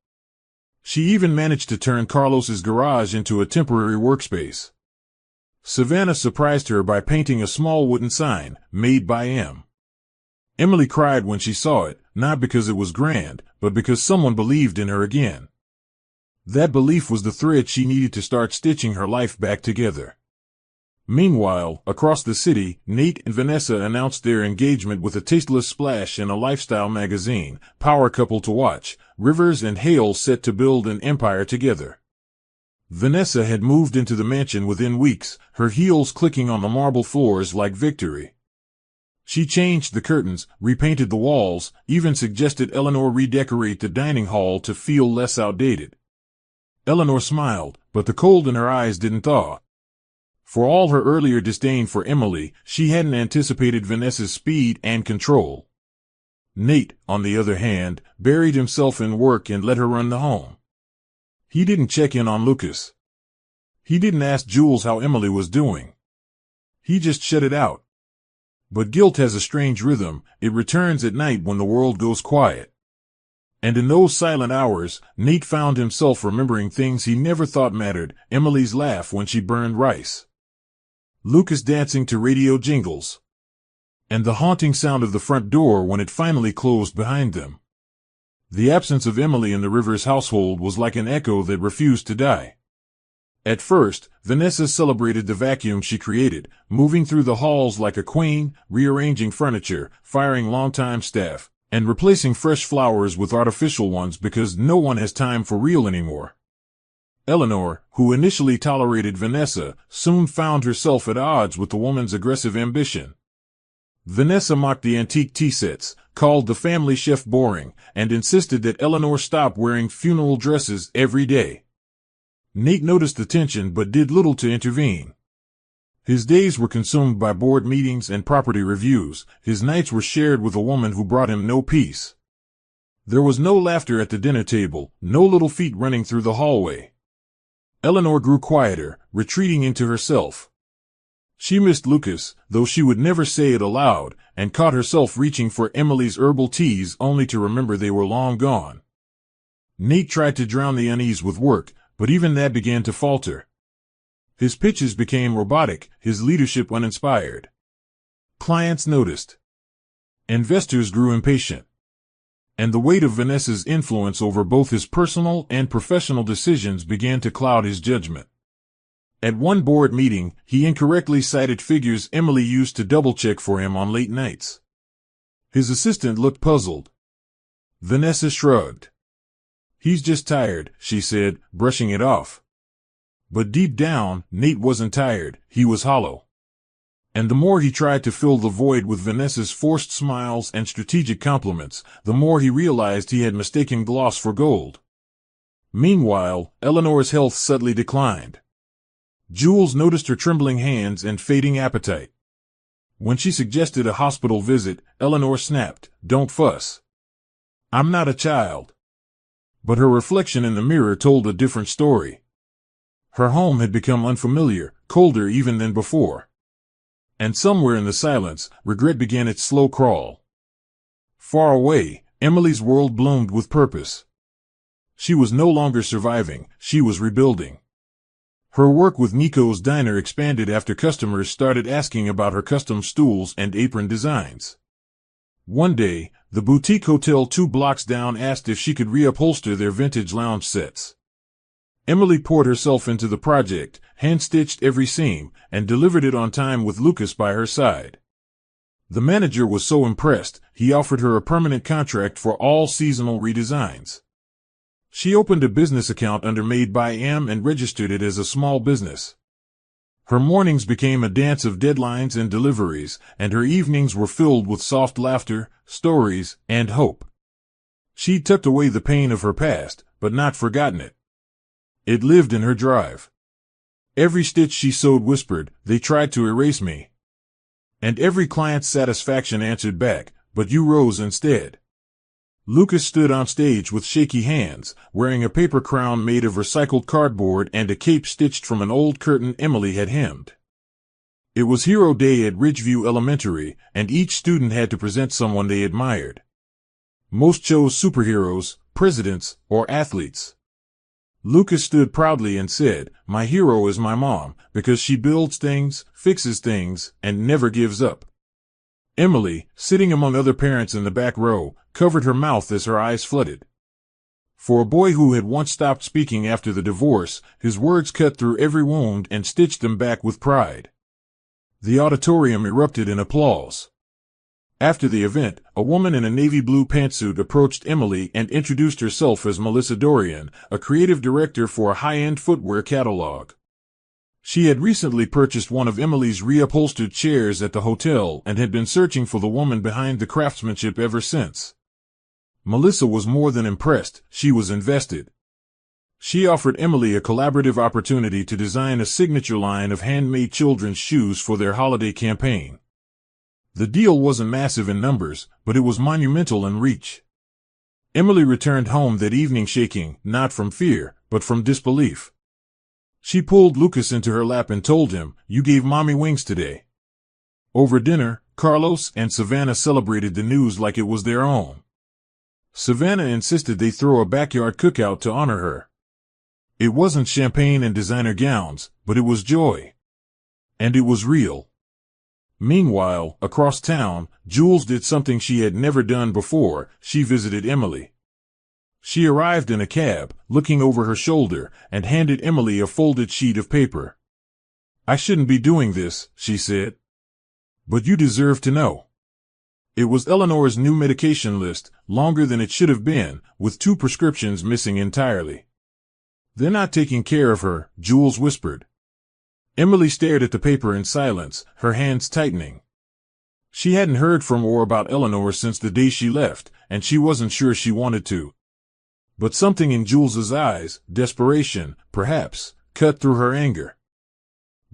She even managed to turn Carlos's garage into a temporary workspace. Savannah surprised her by painting a small wooden sign, "Made by M." Emily cried when she saw it, not because it was grand, but because someone believed in her again. That belief was the thread she needed to start stitching her life back together. Meanwhile, across the city, Nate and Vanessa announced their engagement with a tasteless splash in a lifestyle magazine, Power Couple to Watch, Rivers and Hale set to build an empire together. Vanessa had moved into the mansion within weeks, her heels clicking on the marble floors like victory. She changed the curtains, repainted the walls, even suggested Eleanor redecorate the dining hall to feel less outdated. Eleanor smiled, but the cold in her eyes didn't thaw. For all her earlier disdain for Emily, she hadn't anticipated Vanessa's speed and control. Nate, on the other hand, buried himself in work and let her run the home. He didn't check in on Lucas. He didn't ask Jules how Emily was doing. He just shut it out. But guilt has a strange rhythm, it returns at night when the world goes quiet. And in those silent hours, Nate found himself remembering things he never thought mattered, Emily's laugh when she burned rice, Lucas dancing to radio jingles, and the haunting sound of the front door when it finally closed behind them. The absence of Emily in the Rivers household was like an echo that refused to die. At first, Vanessa celebrated the vacuum she created, moving through the halls like a queen, rearranging furniture, firing longtime staff, and replacing fresh flowers with artificial ones because no one has time for real anymore. Eleanor, who initially tolerated Vanessa, soon found herself at odds with the woman's aggressive ambition. Vanessa mocked the antique tea sets, called the family chef boring, and insisted that Eleanor stop wearing funeral dresses every day. Nate noticed the tension but did little to intervene. His days were consumed by board meetings and property reviews. His nights were shared with a woman who brought him no peace. There was no laughter at the dinner table, no little feet running through the hallway. Eleanor grew quieter, retreating into herself. She missed Lucas, though she would never say it aloud, and caught herself reaching for Emily's herbal teas only to remember they were long gone. Nate tried to drown the unease with work, but even that began to falter. His pitches became robotic, his leadership uninspired. Clients noticed. Investors grew impatient. And the weight of Vanessa's influence over both his personal and professional decisions began to cloud his judgment. At one board meeting, he incorrectly cited figures Emily used to double-check for him on late nights. His assistant looked puzzled. Vanessa shrugged. "He's just tired," she said, brushing it off. But deep down, Nate wasn't tired, he was hollow. And the more he tried to fill the void with Vanessa's forced smiles and strategic compliments, the more he realized he had mistaken gloss for gold. Meanwhile, Eleanor's health subtly declined. Jules noticed her trembling hands and fading appetite. When she suggested a hospital visit, Eleanor snapped, "Don't fuss. I'm not a child." But her reflection in the mirror told a different story. Her home had become unfamiliar, colder even than before. And somewhere in the silence, regret began its slow crawl. Far away, Emily's world bloomed with purpose. She was no longer surviving, she was rebuilding. Her work with Nico's Diner expanded after customers started asking about her custom stools and apron designs. One day, the boutique hotel 2 blocks down asked if she could reupholster their vintage lounge sets. Emily poured herself into the project, hand-stitched every seam, and delivered it on time with Lucas by her side. The manager was so impressed, he offered her a permanent contract for all seasonal redesigns. She opened a business account under Made by M and registered it as a small business. Her mornings became a dance of deadlines and deliveries, and her evenings were filled with soft laughter, stories, and hope. She tucked away the pain of her past, but not forgotten it. It lived in her drive. Every stitch she sewed whispered, "They tried to erase me." And every client's satisfaction answered back, "But you rose instead." Lucas stood on stage with shaky hands, wearing a paper crown made of recycled cardboard and a cape stitched from an old curtain Emily had hemmed. It was Hero Day at Ridgeview Elementary, and each student had to present someone they admired. Most chose superheroes, presidents, or athletes. Lucas stood proudly and said, "My hero is my mom, because she builds things, fixes things, and never gives up." Emily, sitting among other parents in the back row, covered her mouth as her eyes flooded. For a boy who had once stopped speaking after the divorce, his words cut through every wound and stitched them back with pride. The auditorium erupted in applause. After the event, a woman in a navy blue pantsuit approached Emily and introduced herself as Melissa Dorian, a creative director for a high-end footwear catalog. She had recently purchased one of Emily's reupholstered chairs at the hotel and had been searching for the woman behind the craftsmanship ever since. Melissa was more than impressed, she was invested. She offered Emily a collaborative opportunity to design a signature line of handmade children's shoes for their holiday campaign. The deal wasn't massive in numbers, but it was monumental in reach. Emily returned home that evening shaking, not from fear, but from disbelief. She pulled Lucas into her lap and told him, "You gave Mommy wings today." Over dinner, Carlos and Savannah celebrated the news like it was their own. Savannah insisted they throw a backyard cookout to honor her. It wasn't champagne and designer gowns, but it was joy. And it was real. Meanwhile, across town, Jules did something she had never done before. She visited Emily. She arrived in a cab, looking over her shoulder, and handed Emily a folded sheet of paper. "I shouldn't be doing this," she said. "But you deserve to know." It was Eleanor's new medication list, longer than it should have been, with 2 prescriptions missing entirely. They're not taking care of her, Jules whispered. Emily stared at the paper in silence, her hands tightening. She hadn't heard from or about Eleanor since the day she left, and she wasn't sure she wanted to. But something in Jules's eyes, desperation, perhaps, cut through her anger.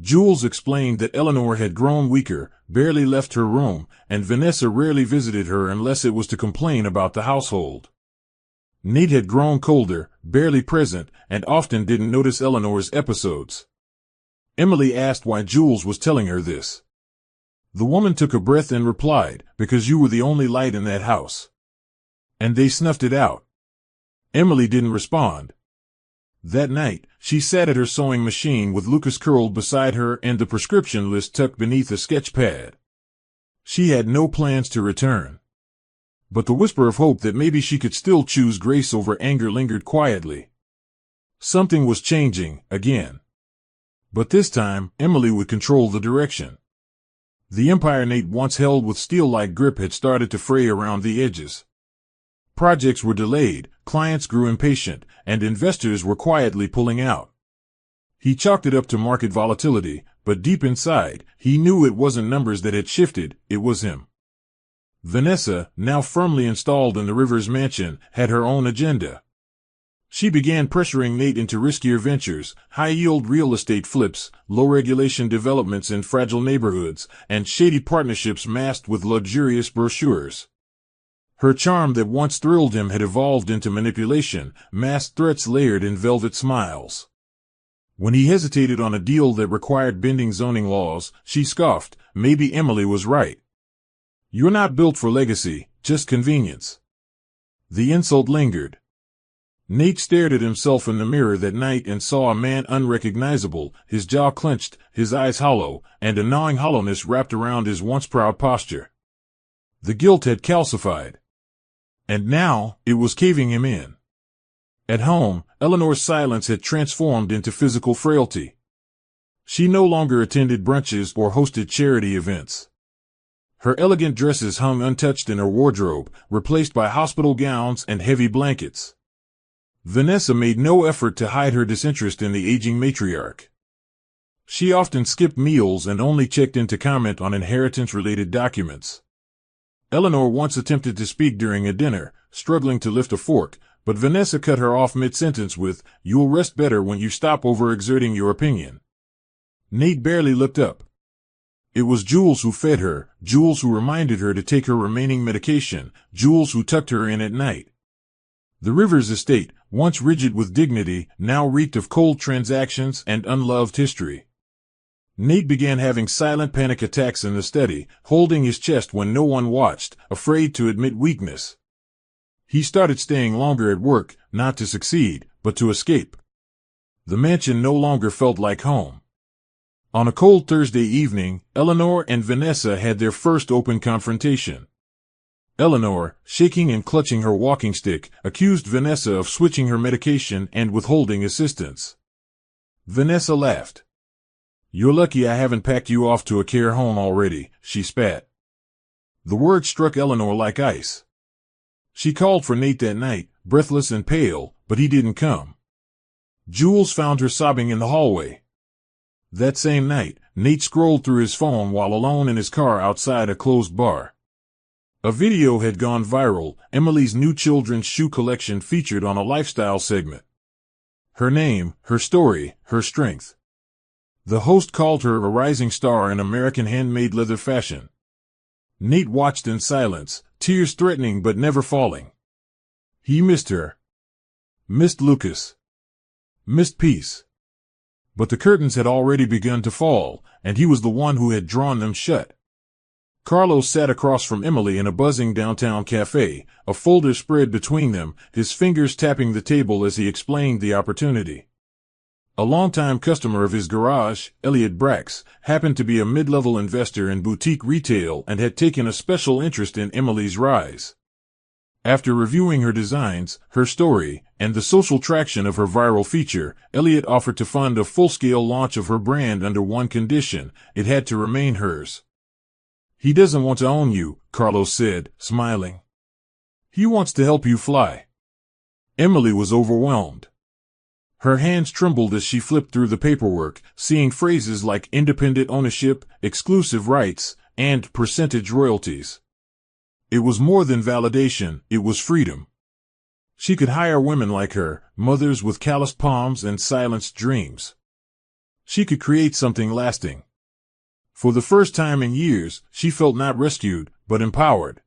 Jules explained that Eleanor had grown weaker, barely left her room, and Vanessa rarely visited her unless it was to complain about the household. Nate had grown colder, barely present, and often didn't notice Eleanor's episodes. Emily asked why Jules was telling her this. The woman took a breath and replied, "Because you were the only light in that house." And they snuffed it out. Emily didn't respond. That night, she sat at her sewing machine with Lucas curled beside her and the prescription list tucked beneath a sketch pad. She had no plans to return. But the whisper of hope that maybe she could still choose grace over anger lingered quietly. Something was changing, again. But this time, Emily would control the direction. The empire Nate once held with steel-like grip had started to fray around the edges. Projects were delayed, clients grew impatient, and investors were quietly pulling out. He chalked it up to market volatility, but deep inside, he knew it wasn't numbers that had shifted, it was him. Vanessa, now firmly installed in the Rivers mansion, had her own agenda. She began pressuring Nate into riskier ventures, high-yield real estate flips, low-regulation developments in fragile neighborhoods, and shady partnerships masked with luxurious brochures. Her charm that once thrilled him had evolved into manipulation, masked threats layered in velvet smiles. When he hesitated on a deal that required bending zoning laws, she scoffed, maybe Emily was right. You're not built for legacy, just convenience. The insult lingered. Nate stared at himself in the mirror that night and saw a man unrecognizable, his jaw clenched, his eyes hollow, and a gnawing hollowness wrapped around his once proud posture. The guilt had calcified. And now, it was caving him in. At home, Eleanor's silence had transformed into physical frailty. She no longer attended brunches or hosted charity events. Her elegant dresses hung untouched in her wardrobe, replaced by hospital gowns and heavy blankets. Vanessa made no effort to hide her disinterest in the aging matriarch. She often skipped meals and only checked in to comment on inheritance-related documents. Eleanor once attempted to speak during a dinner, struggling to lift a fork, but Vanessa cut her off mid-sentence with, "You'll rest better when you stop overexerting your opinion." Nate barely looked up. It was Jules who fed her, Jules who reminded her to take her remaining medication, Jules who tucked her in at night. The Rivers estate, once rigid with dignity, now reeked of cold transactions and unloved history. Nate began having silent panic attacks in the study, holding his chest when no one watched, afraid to admit weakness. He started staying longer at work, not to succeed, but to escape. The mansion no longer felt like home. On a cold Thursday evening, Eleanor and Vanessa had their first open confrontation. Eleanor, shaking and clutching her walking stick, accused Vanessa of switching her medication and withholding assistance. Vanessa laughed. "You're lucky I haven't packed you off to a care home already," she spat. The word struck Eleanor like ice. She called for Nate that night, breathless and pale, but he didn't come. Jules found her sobbing in the hallway. That same night, Nate scrolled through his phone while alone in his car outside a closed bar. A video had gone viral, Emily's new children's shoe collection featured on a lifestyle segment. Her name, her story, her strength. The host called her a rising star in American handmade leather fashion. Nate watched in silence, tears threatening but never falling. He missed her. Missed Lucas. Missed peace. But the curtains had already begun to fall, and he was the one who had drawn them shut. Carlos sat across from Emily in a buzzing downtown cafe, a folder spread between them, his fingers tapping the table as he explained the opportunity. A longtime customer of his garage, Elliot Brax, happened to be a mid-level investor in boutique retail and had taken a special interest in Emily's rise. After reviewing her designs, her story, and the social traction of her viral feature, Elliot offered to fund a full-scale launch of her brand under one condition: it had to remain hers. "He doesn't want to own you," Carlos said, smiling. "He wants to help you fly." Emily was overwhelmed. Her hands trembled as she flipped through the paperwork, seeing phrases like independent ownership, exclusive rights, and percentage royalties. It was more than validation, it was freedom. She could hire women like her, mothers with calloused palms and silenced dreams. She could create something lasting. For the first time in years, she felt not rescued, but empowered.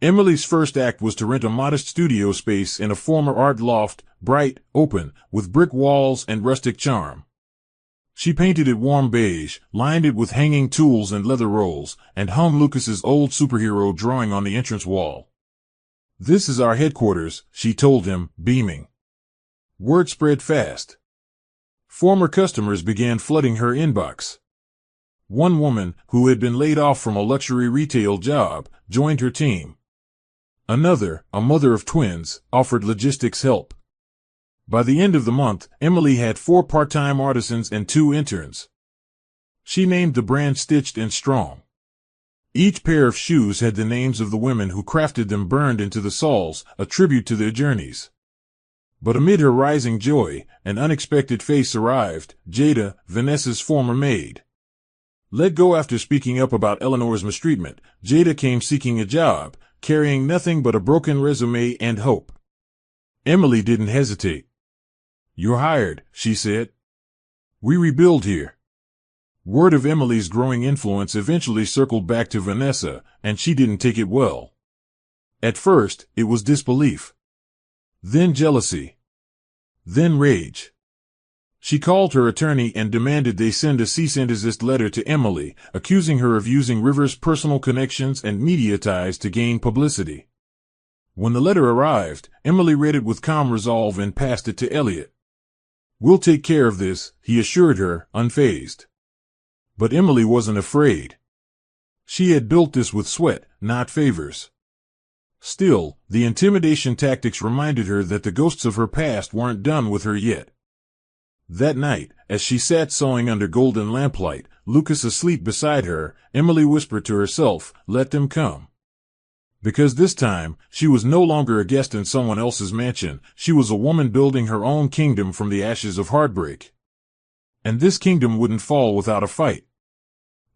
Emily's first act was to rent a modest studio space in a former art loft, bright, open, with brick walls and rustic charm. She painted it warm beige, lined it with hanging tools and leather rolls, and hung Lucas's old superhero drawing on the entrance wall. "This is our headquarters," she told him, beaming. Word spread fast. Former customers began flooding her inbox. One woman, who had been laid off from a luxury retail job, joined her team. Another, a mother of twins, offered logistics help. By the end of the month, Emily had 4 part-time artisans and 2 interns. She named the brand Stitched and Strong. Each pair of shoes had the names of the women who crafted them burned into the soles, a tribute to their journeys. But amid her rising joy, an unexpected face arrived, Jada, Vanessa's former maid. Let go after speaking up about Eleanor's mistreatment, Jada came seeking a job, carrying nothing but a broken resume and hope. Emily didn't hesitate. "You're hired," she said. "We rebuild here." Word of Emily's growing influence eventually circled back to Vanessa, and she didn't take it well. At first, it was disbelief. Then jealousy. Then rage. She called her attorney and demanded they send a cease and desist letter to Emily, accusing her of using Rivers' personal connections and media ties to gain publicity. When the letter arrived, Emily read it with calm resolve and passed it to Elliot. "We'll take care of this," he assured her, unfazed. But Emily wasn't afraid. She had built this with sweat, not favors. Still, the intimidation tactics reminded her that the ghosts of her past weren't done with her yet. That night, as she sat sewing under golden lamplight, Lucas asleep beside her, Emily whispered to herself, "Let them come." Because this time, she was no longer a guest in someone else's mansion, she was a woman building her own kingdom from the ashes of heartbreak. And this kingdom wouldn't fall without a fight.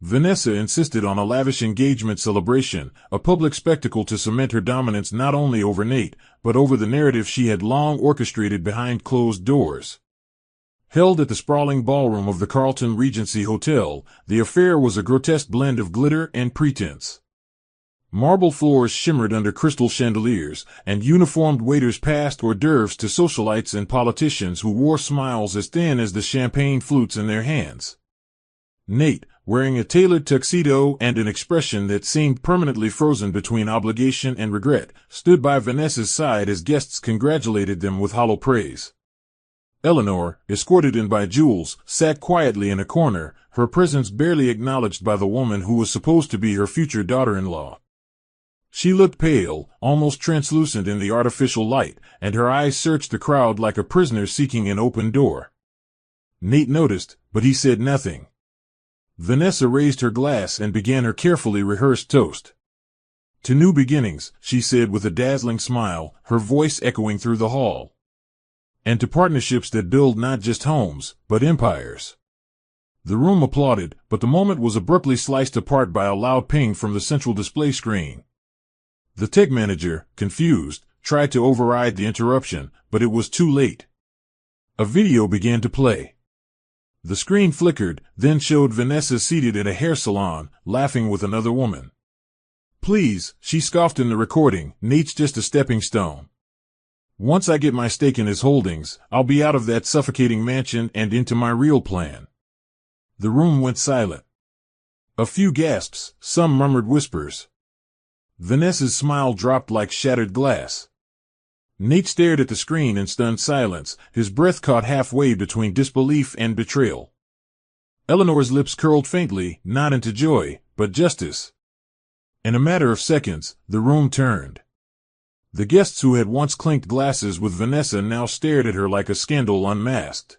Vanessa insisted on a lavish engagement celebration, a public spectacle to cement her dominance not only over Nate, but over the narrative she had long orchestrated behind closed doors. Held at the sprawling ballroom of the Carlton Regency Hotel, the affair was a grotesque blend of glitter and pretense. Marble floors shimmered under crystal chandeliers, and uniformed waiters passed hors d'oeuvres to socialites and politicians who wore smiles as thin as the champagne flutes in their hands. Nate, wearing a tailored tuxedo and an expression that seemed permanently frozen between obligation and regret, stood by Vanessa's side as guests congratulated them with hollow praise. Eleanor, escorted in by Jules, sat quietly in a corner, her presence barely acknowledged by the woman who was supposed to be her future daughter-in-law. She looked pale, almost translucent in the artificial light, and her eyes searched the crowd like a prisoner seeking an open door. Nate noticed, but he said nothing. Vanessa raised her glass and began her carefully rehearsed toast. "To new beginnings," she said with a dazzling smile, her voice echoing through the hall. "And to partnerships that build not just homes, but empires." The room applauded, but the moment was abruptly sliced apart by a loud ping from the central display screen. The tech manager, confused, tried to override the interruption, but it was too late. A video began to play. The screen flickered, then showed Vanessa seated at a hair salon, laughing with another woman. "Please," she scoffed in the recording, "Nate's just a stepping stone. Once I get my stake in his holdings, I'll be out of that suffocating mansion and into my real plan." The room went silent. A few gasps, some murmured whispers. Vanessa's smile dropped like shattered glass. Nate stared at the screen in stunned silence, his breath caught halfway between disbelief and betrayal. Eleanor's lips curled faintly, not into joy, but justice. In a matter of seconds, the room turned. The guests who had once clinked glasses with Vanessa now stared at her like a scandal unmasked.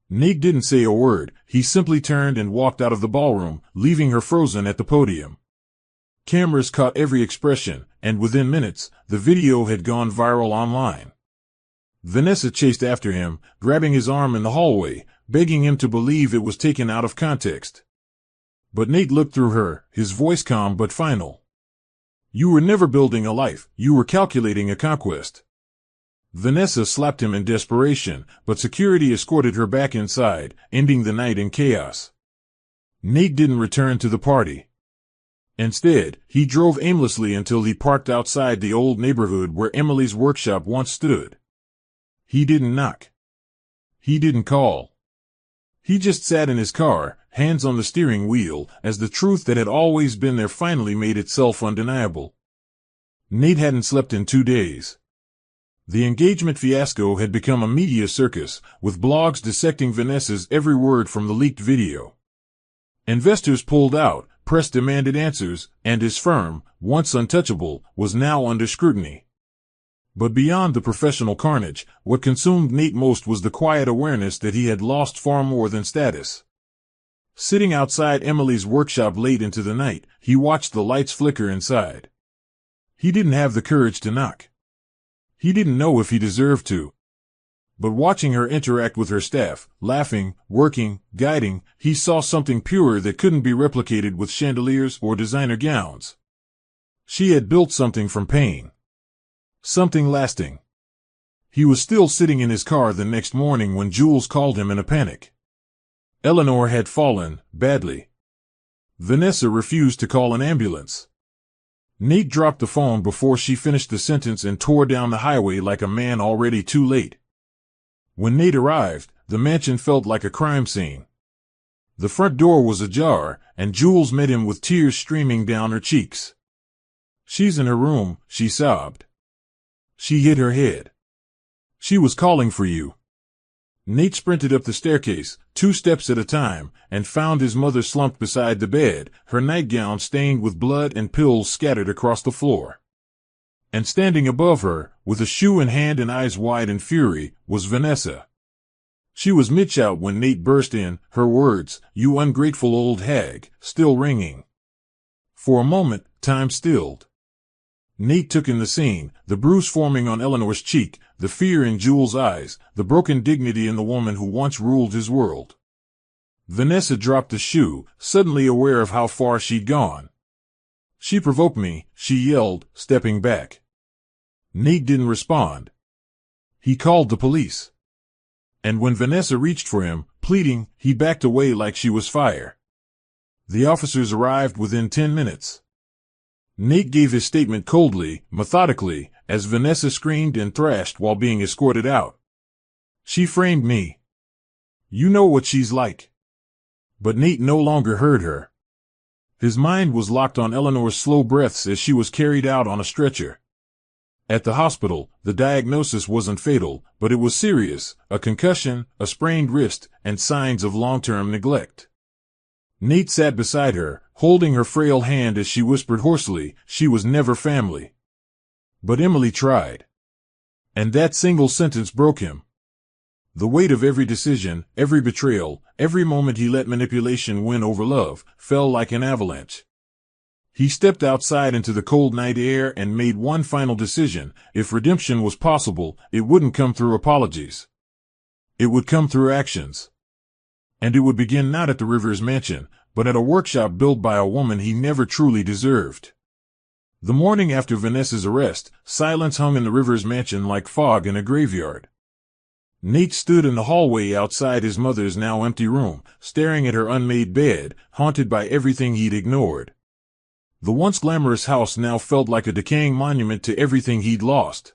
Nate didn't say a word, he simply turned and walked out of the ballroom, leaving her frozen at the podium. Cameras caught every expression, and within minutes, the video had gone viral online. Vanessa chased after him, grabbing his arm in the hallway, begging him to believe it was taken out of context. But Nate looked through her, his voice calm but final. "You were never building a life, you were calculating a conquest." Vanessa slapped him in desperation, but security escorted her back inside, ending the night in chaos. Nate didn't return to the party. Instead, he drove aimlessly until he parked outside the old neighborhood where Emily's workshop once stood. He didn't knock. He didn't call. He just sat in his car, hands on the steering wheel, as the truth that had always been there finally made itself undeniable. Nate hadn't slept in 2 days. The engagement fiasco had become a media circus, with blogs dissecting Vanessa's every word from the leaked video. Investors pulled out, press demanded answers, and his firm, once untouchable, was now under scrutiny. But beyond the professional carnage, what consumed Nate most was the quiet awareness that he had lost far more than status. Sitting outside Emily's workshop late into the night, he watched the lights flicker inside. He didn't have the courage to knock. He didn't know if he deserved to. But watching her interact with her staff, laughing, working, guiding, he saw something purer that couldn't be replicated with chandeliers or designer gowns. She had built something from pain. Something lasting. He was still sitting in his car the next morning when Jules called him in a panic. Eleanor had fallen, badly. Vanessa refused to call an ambulance. Nate dropped the phone before she finished the sentence and tore down the highway like a man already too late. When Nate arrived, the mansion felt like a crime scene. The front door was ajar, and Jules met him with tears streaming down her cheeks. "She's in her room," she sobbed. She hit her head. "She was calling for you." Nate sprinted up the staircase, 2 steps at a time, and found his mother slumped beside the bed, her nightgown stained with blood and pills scattered across the floor. And standing above her, with a shoe in hand and eyes wide in fury, was Vanessa. She was mid-shout when Nate burst in, her words, "You ungrateful old hag," still ringing. For a moment, time stilled. Nate took in the scene, the bruise forming on Eleanor's cheek, the fear in Jules' eyes, the broken dignity in the woman who once ruled his world. Vanessa dropped the shoe, suddenly aware of how far she'd gone. "She provoked me," she yelled, stepping back. Nate didn't respond. He called the police. And when Vanessa reached for him, pleading, he backed away like she was fire. The officers arrived within 10 minutes. Nate gave his statement coldly, methodically, as Vanessa screamed and thrashed while being escorted out. "She framed me. You know what she's like." But Nate no longer heard her. His mind was locked on Eleanor's slow breaths as she was carried out on a stretcher. At the hospital, the diagnosis wasn't fatal, but it was serious, a concussion, a sprained wrist, and signs of long-term neglect. Nate sat beside her, holding her frail hand as she whispered hoarsely, "She was never family." But Emily tried. And that single sentence broke him. The weight of every decision, every betrayal, every moment he let manipulation win over love, fell like an avalanche. He stepped outside into the cold night air and made one final decision. If redemption was possible, it wouldn't come through apologies. It would come through actions. And it would begin not at the Rivers mansion, but at a workshop built by a woman he never truly deserved. The morning after Vanessa's arrest, silence hung in the Rivers mansion like fog in a graveyard. Nate stood in the hallway outside his mother's now empty room, staring at her unmade bed, haunted by everything he'd ignored. The once glamorous house now felt like a decaying monument to everything he'd lost.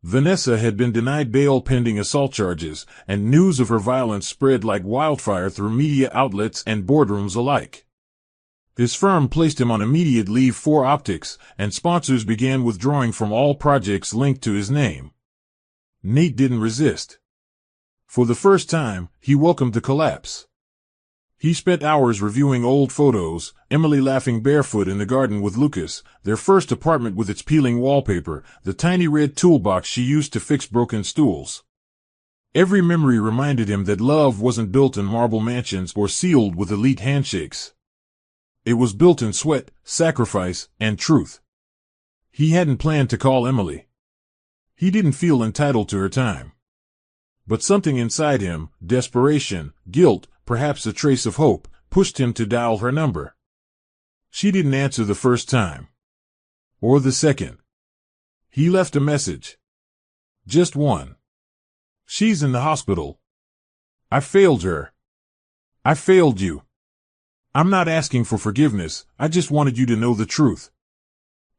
Vanessa had been denied bail pending assault charges, and news of her violence spread like wildfire through media outlets and boardrooms alike. His firm placed him on immediate leave for optics, and sponsors began withdrawing from all projects linked to his name. Nate didn't resist. For the first time, he welcomed the collapse. He spent hours reviewing old photos, Emily laughing barefoot in the garden with Lucas, their first apartment with its peeling wallpaper, the tiny red toolbox she used to fix broken stools. Every memory reminded him that love wasn't built in marble mansions or sealed with elite handshakes. It was built in sweat, sacrifice, and truth. He hadn't planned to call Emily. He didn't feel entitled to her time. But something inside him, desperation, guilt, perhaps a trace of hope, pushed him to dial her number. She didn't answer the first time. Or the second. He left a message. Just one. She's in the hospital. I failed her. I failed you. I'm not asking for forgiveness, I just wanted you to know the truth.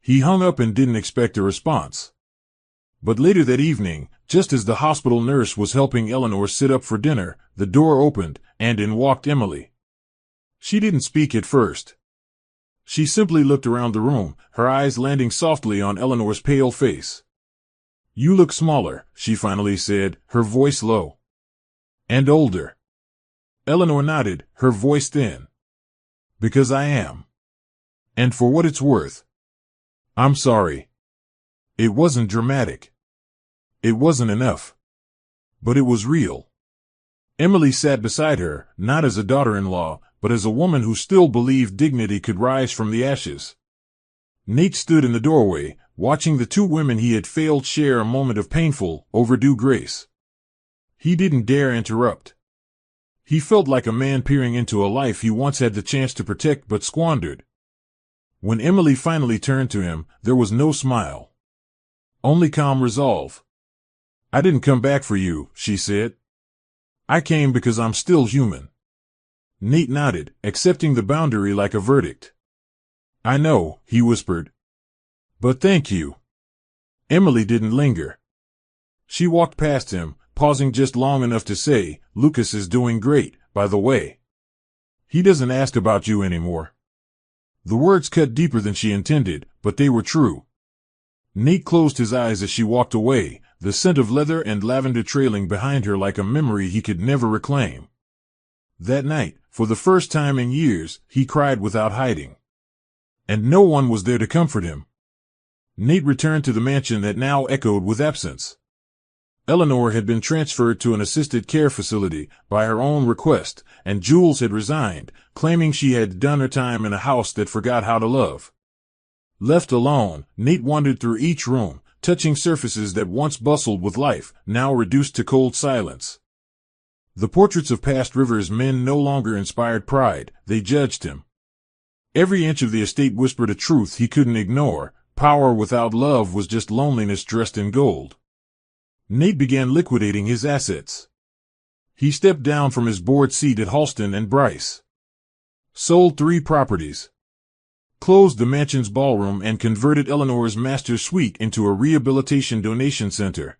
He hung up and didn't expect a response. But later that evening, just as the hospital nurse was helping Eleanor sit up for dinner, the door opened, and in walked Emily. She didn't speak at first. She simply looked around the room, her eyes landing softly on Eleanor's pale face. You look smaller, she finally said, her voice low. And older. Eleanor nodded, her voice thin. Because I am. And for what it's worth. I'm sorry. It wasn't dramatic. It wasn't enough. But it was real. Emily sat beside her, not as a daughter-in-law, but as a woman who still believed dignity could rise from the ashes. Nate stood in the doorway, watching the two women he had failed share a moment of painful, overdue grace. He didn't dare interrupt. He felt like a man peering into a life he once had the chance to protect but squandered. When Emily finally turned to him, there was no smile. Only calm resolve. I didn't come back for you, she said. I came because I'm still human. Nate nodded, accepting the boundary like a verdict. I know, he whispered. But thank you. Emily didn't linger. She walked past him, pausing just long enough to say, Lucas is doing great, by the way. He doesn't ask about you anymore. The words cut deeper than she intended, but they were true. Nate closed his eyes as she walked away, the scent of leather and lavender trailing behind her like a memory he could never reclaim. That night, for the first time in years, he cried without hiding. And no one was there to comfort him. Nate returned to the mansion that now echoed with absence. Eleanor had been transferred to an assisted care facility, by her own request, and Jules had resigned, claiming she had done her time in a house that forgot how to love. Left alone, Nate wandered through each room, touching surfaces that once bustled with life, now reduced to cold silence. The portraits of past Rivers men no longer inspired pride, they judged him. Every inch of the estate whispered a truth he couldn't ignore: power without love was just loneliness dressed in gold. Nate began liquidating his assets. He stepped down from his board seat at Halston and Bryce. Sold 3 properties. Closed the mansion's ballroom and converted Eleanor's master suite into a rehabilitation donation center.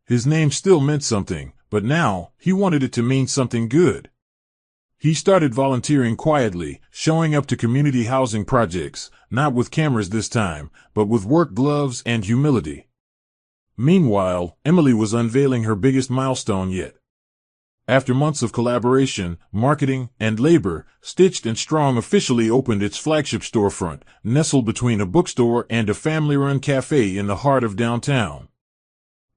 His name still meant something, but now, he wanted it to mean something good. He started volunteering quietly, showing up to community housing projects, not with cameras this time, but with work gloves and humility. Meanwhile, Emily was unveiling her biggest milestone yet. After months of collaboration, marketing, and labor, Stitched and Strong officially opened its flagship storefront, nestled between a bookstore and a family-run cafe in the heart of downtown.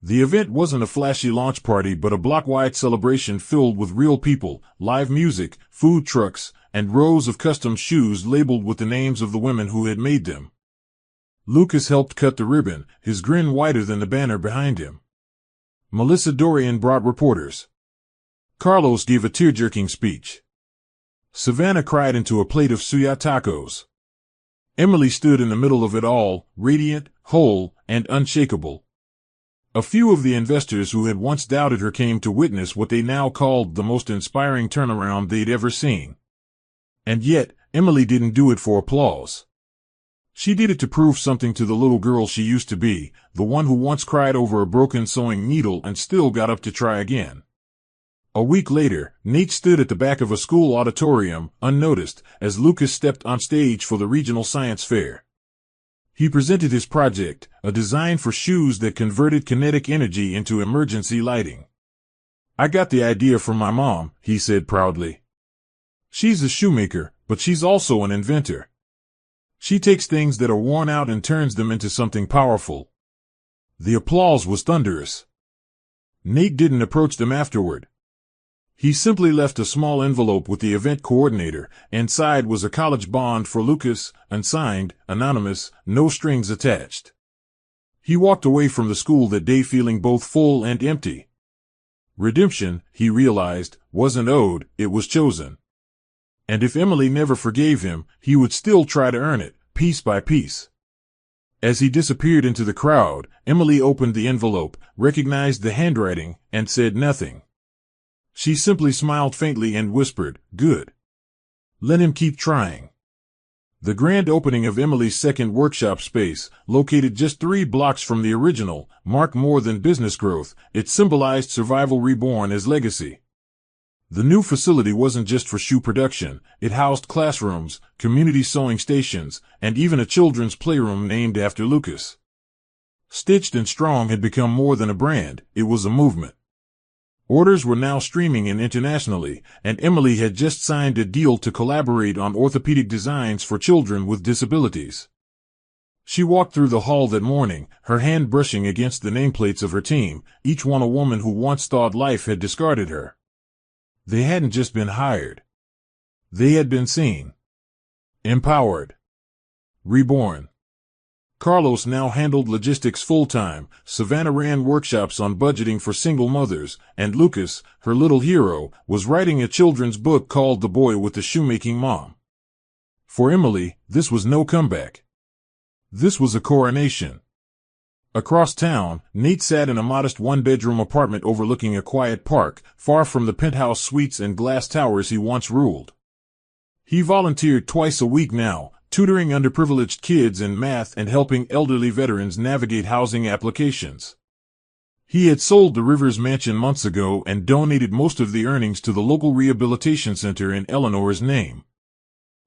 The event wasn't a flashy launch party but a block-wide celebration filled with real people, live music, food trucks, and rows of custom shoes labeled with the names of the women who had made them. Lucas helped cut the ribbon, his grin wider than the banner behind him. Melissa Dorian brought reporters. Carlos gave a tear-jerking speech. Savannah cried into a plate of suya tacos. Emily stood in the middle of it all, radiant, whole, and unshakable. A few of the investors who had once doubted her came to witness what they now called the most inspiring turnaround they'd ever seen. And yet, Emily didn't do it for applause. She did it to prove something to the little girl she used to be, the one who once cried over a broken sewing needle and still got up to try again. A week later, Nate stood at the back of a school auditorium, unnoticed, as Lucas stepped on stage for the regional science fair. He presented his project, a design for shoes that converted kinetic energy into emergency lighting. I got the idea from my mom, he said proudly. She's a shoemaker, but she's also an inventor. She takes things that are worn out and turns them into something powerful. The applause was thunderous. Nate didn't approach them afterward. He simply left a small envelope with the event coordinator. Inside was a college bond for Lucas, unsigned, anonymous, no strings attached. He walked away from the school that day feeling both full and empty. Redemption, he realized, wasn't owed, it was chosen. And if Emily never forgave him, he would still try to earn it, piece by piece. As he disappeared into the crowd, Emily opened the envelope, recognized the handwriting, and said nothing. She simply smiled faintly and whispered, "Good. Let him keep trying." The grand opening of Emily's second workshop space, located just 3 blocks from the original, marked more than business growth. It symbolized survival reborn as legacy. The new facility wasn't just for shoe production. It housed classrooms, community sewing stations, and even a children's playroom named after Lucas. Stitched and Strong had become more than a brand, it was a movement. Orders were now streaming in internationally, and Emily had just signed a deal to collaborate on orthopedic designs for children with disabilities. She walked through the hall that morning, her hand brushing against the nameplates of her team, each one a woman who once thought life had discarded her. They hadn't just been hired. They had been seen. Empowered. Reborn. Carlos now handled logistics full-time, Savannah ran workshops on budgeting for single mothers, and Lucas, her little hero, was writing a children's book called The Boy with the Shoemaking Mom. For Emily, this was no comeback. This was a coronation. Across town, Nate sat in a modest one-bedroom apartment overlooking a quiet park, far from the penthouse suites and glass towers he once ruled. He volunteered twice a week now, tutoring underprivileged kids in math and helping elderly veterans navigate housing applications. He had sold the Rivers mansion months ago and donated most of the earnings to the local rehabilitation center in Eleanor's name.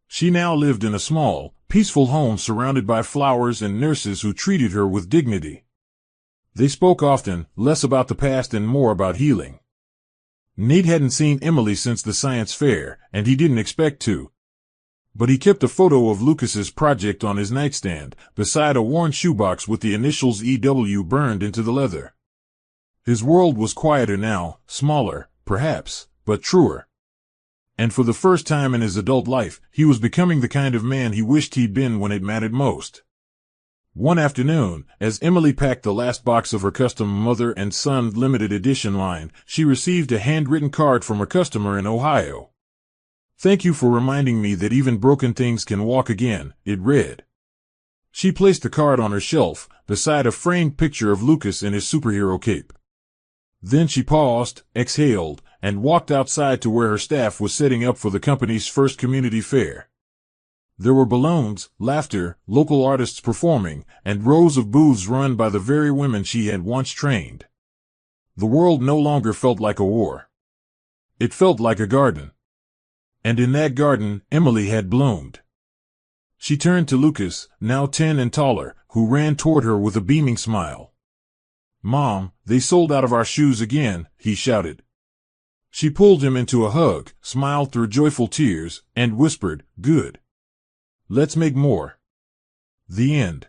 She now lived in a small, peaceful home surrounded by flowers and nurses who treated her with dignity. They spoke often, less about the past and more about healing. Nate hadn't seen Emily since the science fair, and he didn't expect to. But he kept a photo of Lucas's project on his nightstand, beside a worn shoebox with the initials EW burned into the leather. His world was quieter now, smaller, perhaps, but truer. And for the first time in his adult life, he was becoming the kind of man he wished he'd been when it mattered most. One afternoon, as Emily packed the last box of her custom mother and son limited edition line, she received a handwritten card from a customer in Ohio. "Thank you for reminding me that even broken things can walk again," it read. She placed the card on her shelf, beside a framed picture of Lucas in his superhero cape. Then she paused, exhaled, and walked outside to where her staff was setting up for the company's first community fair. There were balloons, laughter, local artists performing, and rows of booths run by the very women she had once trained. The world no longer felt like a war. It felt like a garden. And in that garden, Emily had bloomed. She turned to Lucas, now 10 and taller, who ran toward her with a beaming smile. "Mom, they sold out of our shoes again," he shouted. She pulled him into a hug, smiled through joyful tears, and whispered, "Good. Let's make more." The end.